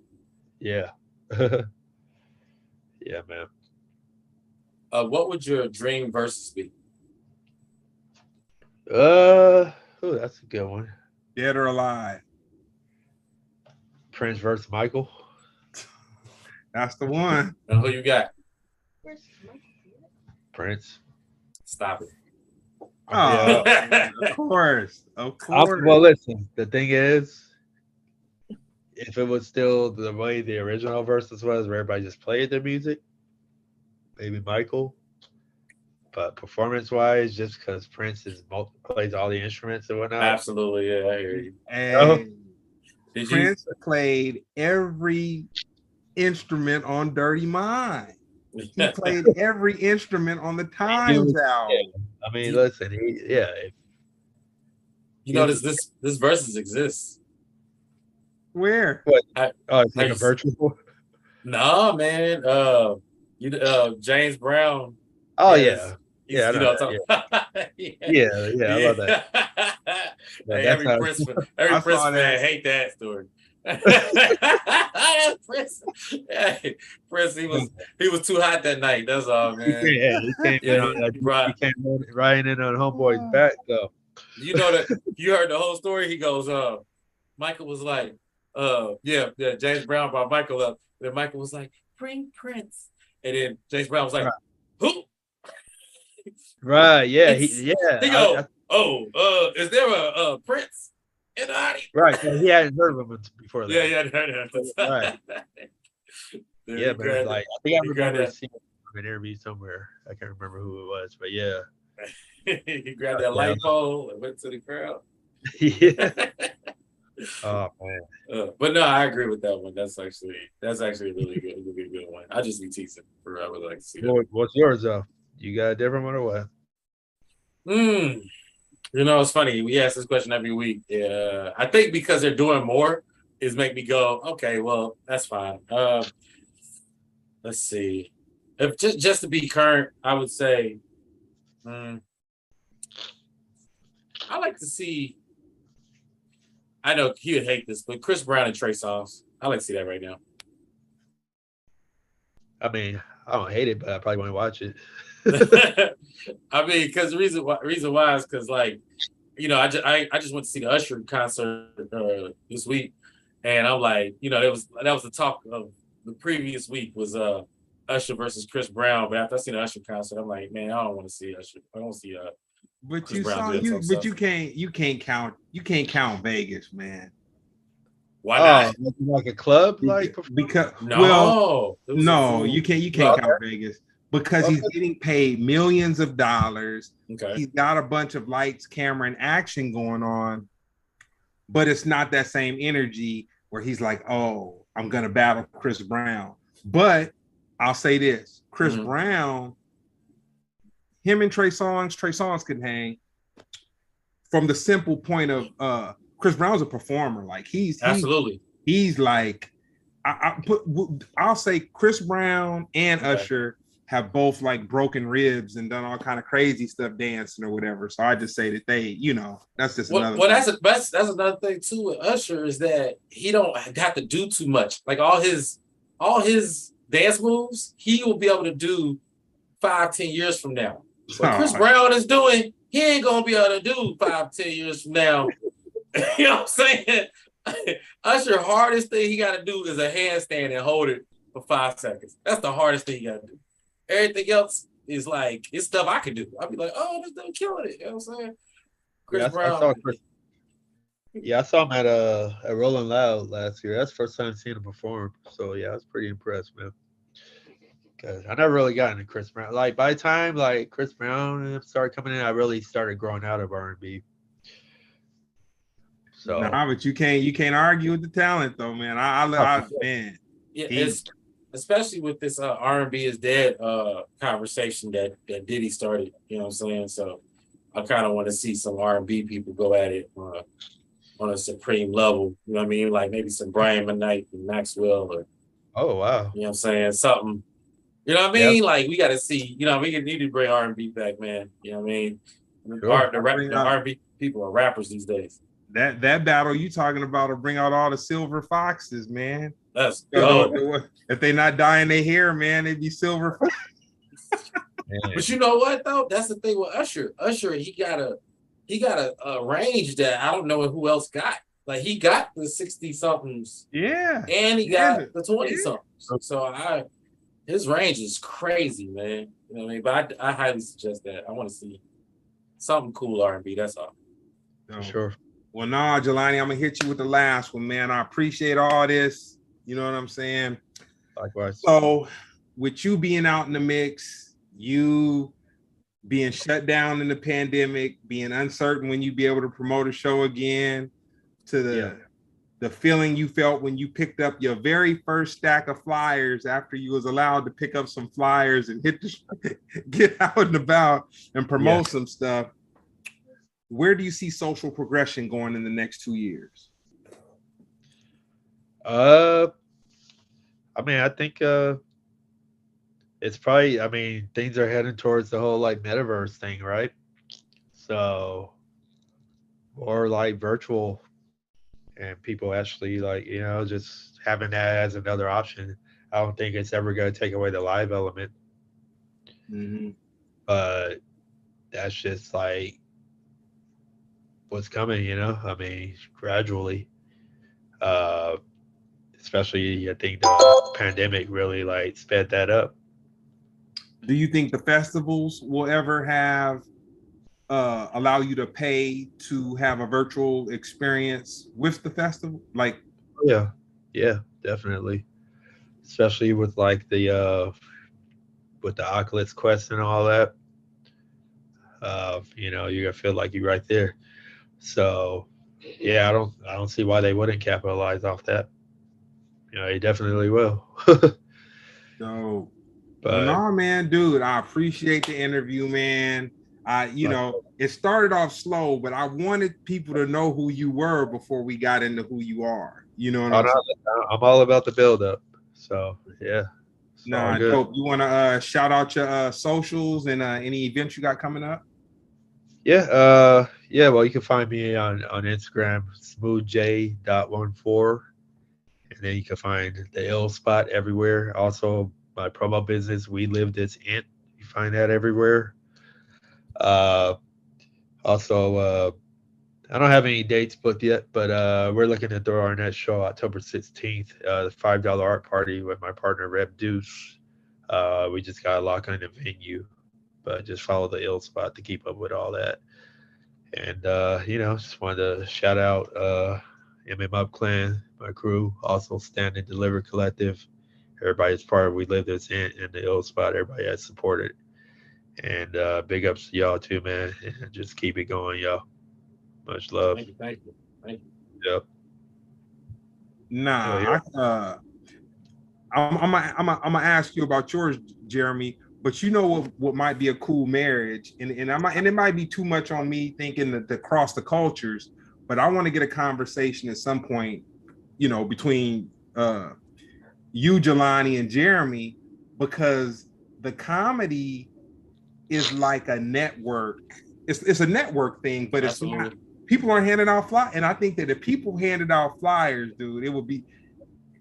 yeah. Yeah, man. What would your dream versus be? That's a good one. Dead or alive. Prince versus Michael. That's the one. And who you got? Prince. Stop it. Oh, Yeah. of course. Of course. Well, listen. The thing is, if it was still the way the original versus was, where everybody just played their music, maybe Michael. But performance-wise, just because Prince plays all the instruments and whatnot. Absolutely, yeah, I hear you. Oh, And Did you? Prince played every instrument on Dirty Mind. He played every instrument on the Times album. yeah. I mean, listen. You notice this versus exists. Where? What? I, Oh, it's like I a used- virtual. No, man. James Brown. Oh Yes. yeah, yeah. I know that. Yeah. Yeah, I love that. Yeah, Hey, that's how. every I Prince saw fan that. hate that story. Prince, hey, Prince, he was too hot that night. That's all, man. He came in Yeah, on he came riding in on Homeboy's back though. you know that you heard the whole story. He goes, Michael was like, yeah, James Brown brought Michael up. And then Michael was like, bring Prince. And then James Brown was like, who? Right. Yeah. He Yeah. go, is there a Prince in the audience? Right. So he hadn't heard of him before that. Yeah. Right. Yeah, man. Like I think I remember seeing an interview somewhere. I can't remember who it was, but yeah. He grabbed that light pole and went to the crowd. Yeah. Oh man. But no, I agree with that one. That's actually a really good one. I just be teasing. I would like to see that. What's yours though? You got a different one or what? You know, it's funny. We ask this question every week. Yeah, I think because they're doing more is make me go, okay, well, that's fine. Let's see. If just to be current, I would say, I like to see. I know he would hate this, but Chris Brown and Trey Songz. I like to see that right now. I mean, I don't hate it, but I probably want to watch it. I mean, because the reason why is because, like, you know, I just went to see the Usher concert this week, and I'm like, you know, that was the talk of the previous week was Usher versus Chris Brown. But after I seen the Usher concert, I'm like, man, I don't want to see Usher. I don't see But Chris you Brown saw you can't count Vegas, man. Why not? Like a club, like because no, you can't count Vegas because he's getting paid millions of dollars. Okay. He's got a bunch of lights, camera, and action going on, but it's not that same energy where he's like, oh, I'm gonna battle Chris Brown. But I'll say this: Chris Brown, him and Trey Songz can hang from the simple point of Chris Brown's a performer. Like he's like I'll say Chris Brown and Usher have both like broken ribs and done all kind of crazy stuff dancing or whatever. So I just say that they, you know, that's just another. Well, that's another thing too with Usher is that he don't have to do too much. Like all his dance moves, he will be able to do 5-10 years from now. What Chris Brown is doing, he ain't gonna be able to do 5-10 years from now. You know what I'm saying? Usher, hardest thing he got to do is a handstand and hold it for 5 seconds. That's the hardest thing he got to do. Everything else is like, it's stuff I can do. I'll be like, oh, this dude killing it. You know what I'm saying? Chris Brown. I saw him at Rolling Loud last year. That's the first time seeing him perform. So yeah, I was pretty impressed, man. Cause I never really got into Chris Brown. Like by the time like Chris Brown started coming in, I really started growing out of R&B. So, but you can't argue with the talent though, man. Man. Yeah, especially with this R&B is dead conversation that Diddy started. You know what I'm saying? So I kind of want to see some R&B people go at it on a supreme level. You know what I mean? Like maybe some Brian McKnight and Maxwell or. Oh wow. You know what I'm saying? Something. You know what I mean? Yep. Like we got to see. You know, we need to bring R&B back, man. You know what I mean? Sure. The R&B people are rappers these days. That battle you talking about will bring out all the silver foxes, man. That's dope. If they not dyeing their hair, man, they'd be silver. But you know what though? That's the thing with Usher. Usher, he got a range that I don't know who else got. Like he got the 60-somethings, and he got the 20-somethings. So his range is crazy, man. You know what I mean? But I highly suggest that. I want to see something cool R&B. That's all. Sure. Well, nah, Jelani, I'm gonna hit you with the last one, man. I appreciate all this. You know what I'm saying? Likewise. So, with you being out in the mix, you being shut down in the pandemic, being uncertain when you'd be able to promote a show again, to the feeling you felt when you picked up your very first stack of flyers after you was allowed to pick up some flyers and get out and about and promote some stuff. Where do you see social progression going in the next 2 years? I mean, I think it's probably, I mean, things are heading towards the whole like metaverse thing, right? So, or like virtual, and people actually like, you know, just having that as another option. I don't think it's ever going to take away the live element. But that's just like what's coming, you know? I mean, gradually. Especially, I think the pandemic really like sped that up. Do you think the festivals will ever have allow you to pay to have a virtual experience with the festival? Like, Yeah, yeah, definitely. Especially with like the with the Oculus Quest and all that. You know, you're gonna feel like you're right there. So yeah, I don't see why they wouldn't capitalize off that. You know, they definitely will. so, well, But no, man, dude, I appreciate the interview, man. like, It started off slow, but I wanted people to know who you were before we got into who you are. You know what oh, I'm saying? no, I'm all about the build up. So yeah, it's all Nah, good. dope. You want to shout out your socials and any events you got coming up? Yeah, yeah. Well, you can find me on Instagram, smoothj.14, and then you can find the ill spot everywhere. Also, my promo business, We Live This Int. You find that everywhere. Uh, also, I don't have any dates booked yet, but we're looking to throw our next show October 16th, the $5 art party with my partner Reb Deuce. We just got to lock on the venue, but just follow the ill spot to keep up with all that. And you know, just wanted to shout out MM Up Clan, my crew, also Stand and Deliver Collective. Everybody's part of We Live This in the ill spot. Everybody has supported. And big ups to y'all too, man. And just keep it going, y'all. Much love. Thank you. Thank you. Yep. Hell yeah. Nah, I'm gonna ask you about yours, Jeremy. But you know what might be a cool marriage, and it might be too much on me thinking that to cross the cultures. But I want to get a conversation at some point, between you, Jelani, and Jeremy, because the comedy is like a network. It's a network thing, but it's not. People aren't handing out flyers, and I think that if people handed out flyers, dude, it would be.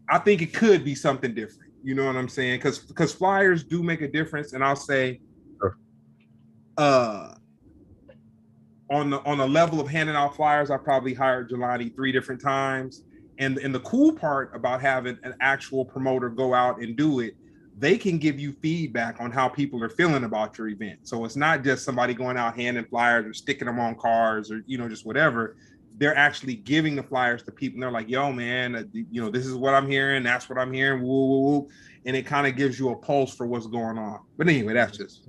I think it could be something different. You know what I'm saying? Because flyers do make a difference, and I'll say, Sure. On the level of handing out flyers, I probably hired Jelani 3 different times. And the cool part about having an actual promoter go out and do it, they can give you feedback on how people are feeling about your event. So it's not just somebody going out handing flyers or sticking them on cars or just whatever. They're actually giving the flyers to people, and they're like, "Yo, man, this is what I'm hearing. That's what I'm hearing." Woo, woo, woo. And it kind of gives you a pulse for what's going on. But anyway, that's just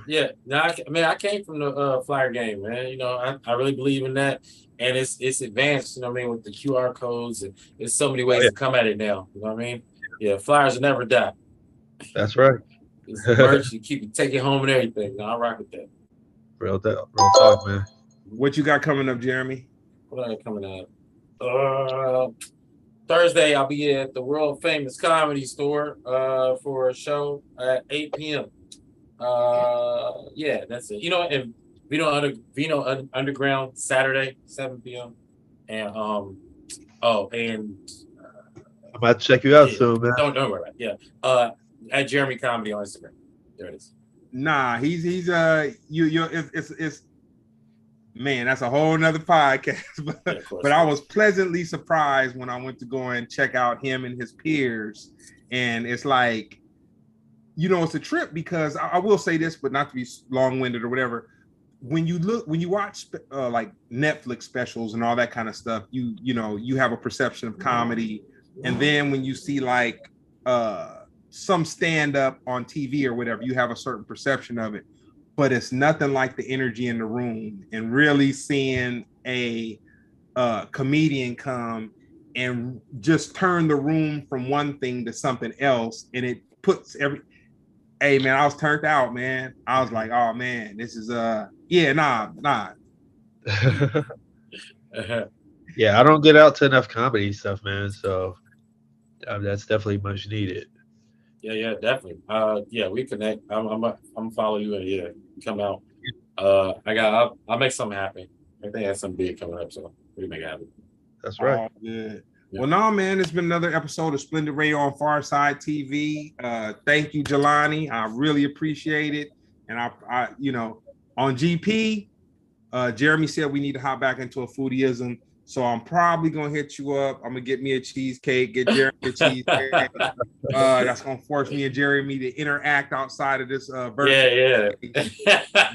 Yeah. Now, I came from the flyer game, man. You know, I really believe in that, and it's advanced. You know what I mean, with the QR codes, and there's so many ways to come at it now. You know what I mean? Yeah, flyers will never die. That's right. It's merch. You take it home and everything. No, I rock with that. Real talk, man. What you got coming up, Jeremy? What are coming up? Thursday, I'll be at the world famous Comedy Store for a show at 8 p.m. Yeah, that's it. You know, and Vino Underground Saturday, 7 p.m. And I'm about to check you out soon, man. Don't worry about it. Yeah. At Jeremy Comedy on Instagram. There it is. Nah, he's it's man, that's a whole nother podcast. But I was pleasantly surprised when I went to go and check out him and his peers. And it's like, it's a trip, because I will say this, but not to be long-winded or whatever. When you watch like Netflix specials and all that kind of stuff, you have a perception of comedy. And then when you see like some stand-up on TV or whatever, you have a certain perception of it. But it's nothing like the energy in the room, and really seeing a comedian come and just turn the room from one thing to something else. And it puts hey man, I was turned out, man. I was like, oh man, this is nah. Yeah, I don't get out to enough comedy stuff, man. So that's definitely much needed. Yeah, definitely. Yeah, we connect. I'm follow you, and yeah, come out. I'll make something happen. I think that's something big coming up, so we make it happen. That's right. Oh, good. Yeah. Well, no, man, it's been another episode of Splendid Radio on Pharcyde TV. Thank you, Jelani. I really appreciate it. And I on GP, Jeremy said we need to hop back into a foodieism. So I'm probably gonna hit you up. I'm gonna get me a cheesecake, get Jeremy a cheesecake. That's gonna force me and Jeremy to interact outside of this virtual.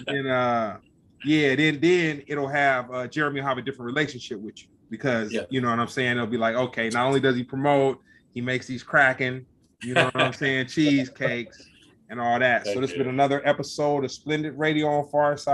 And then it'll have Jeremy will have a different relationship with you because you know what I'm saying. It'll be like, okay, not only does he promote, he makes these cracking, you know what I'm saying, cheesecakes and all that. So this has been another episode of Splendid Radio on Pharcyde.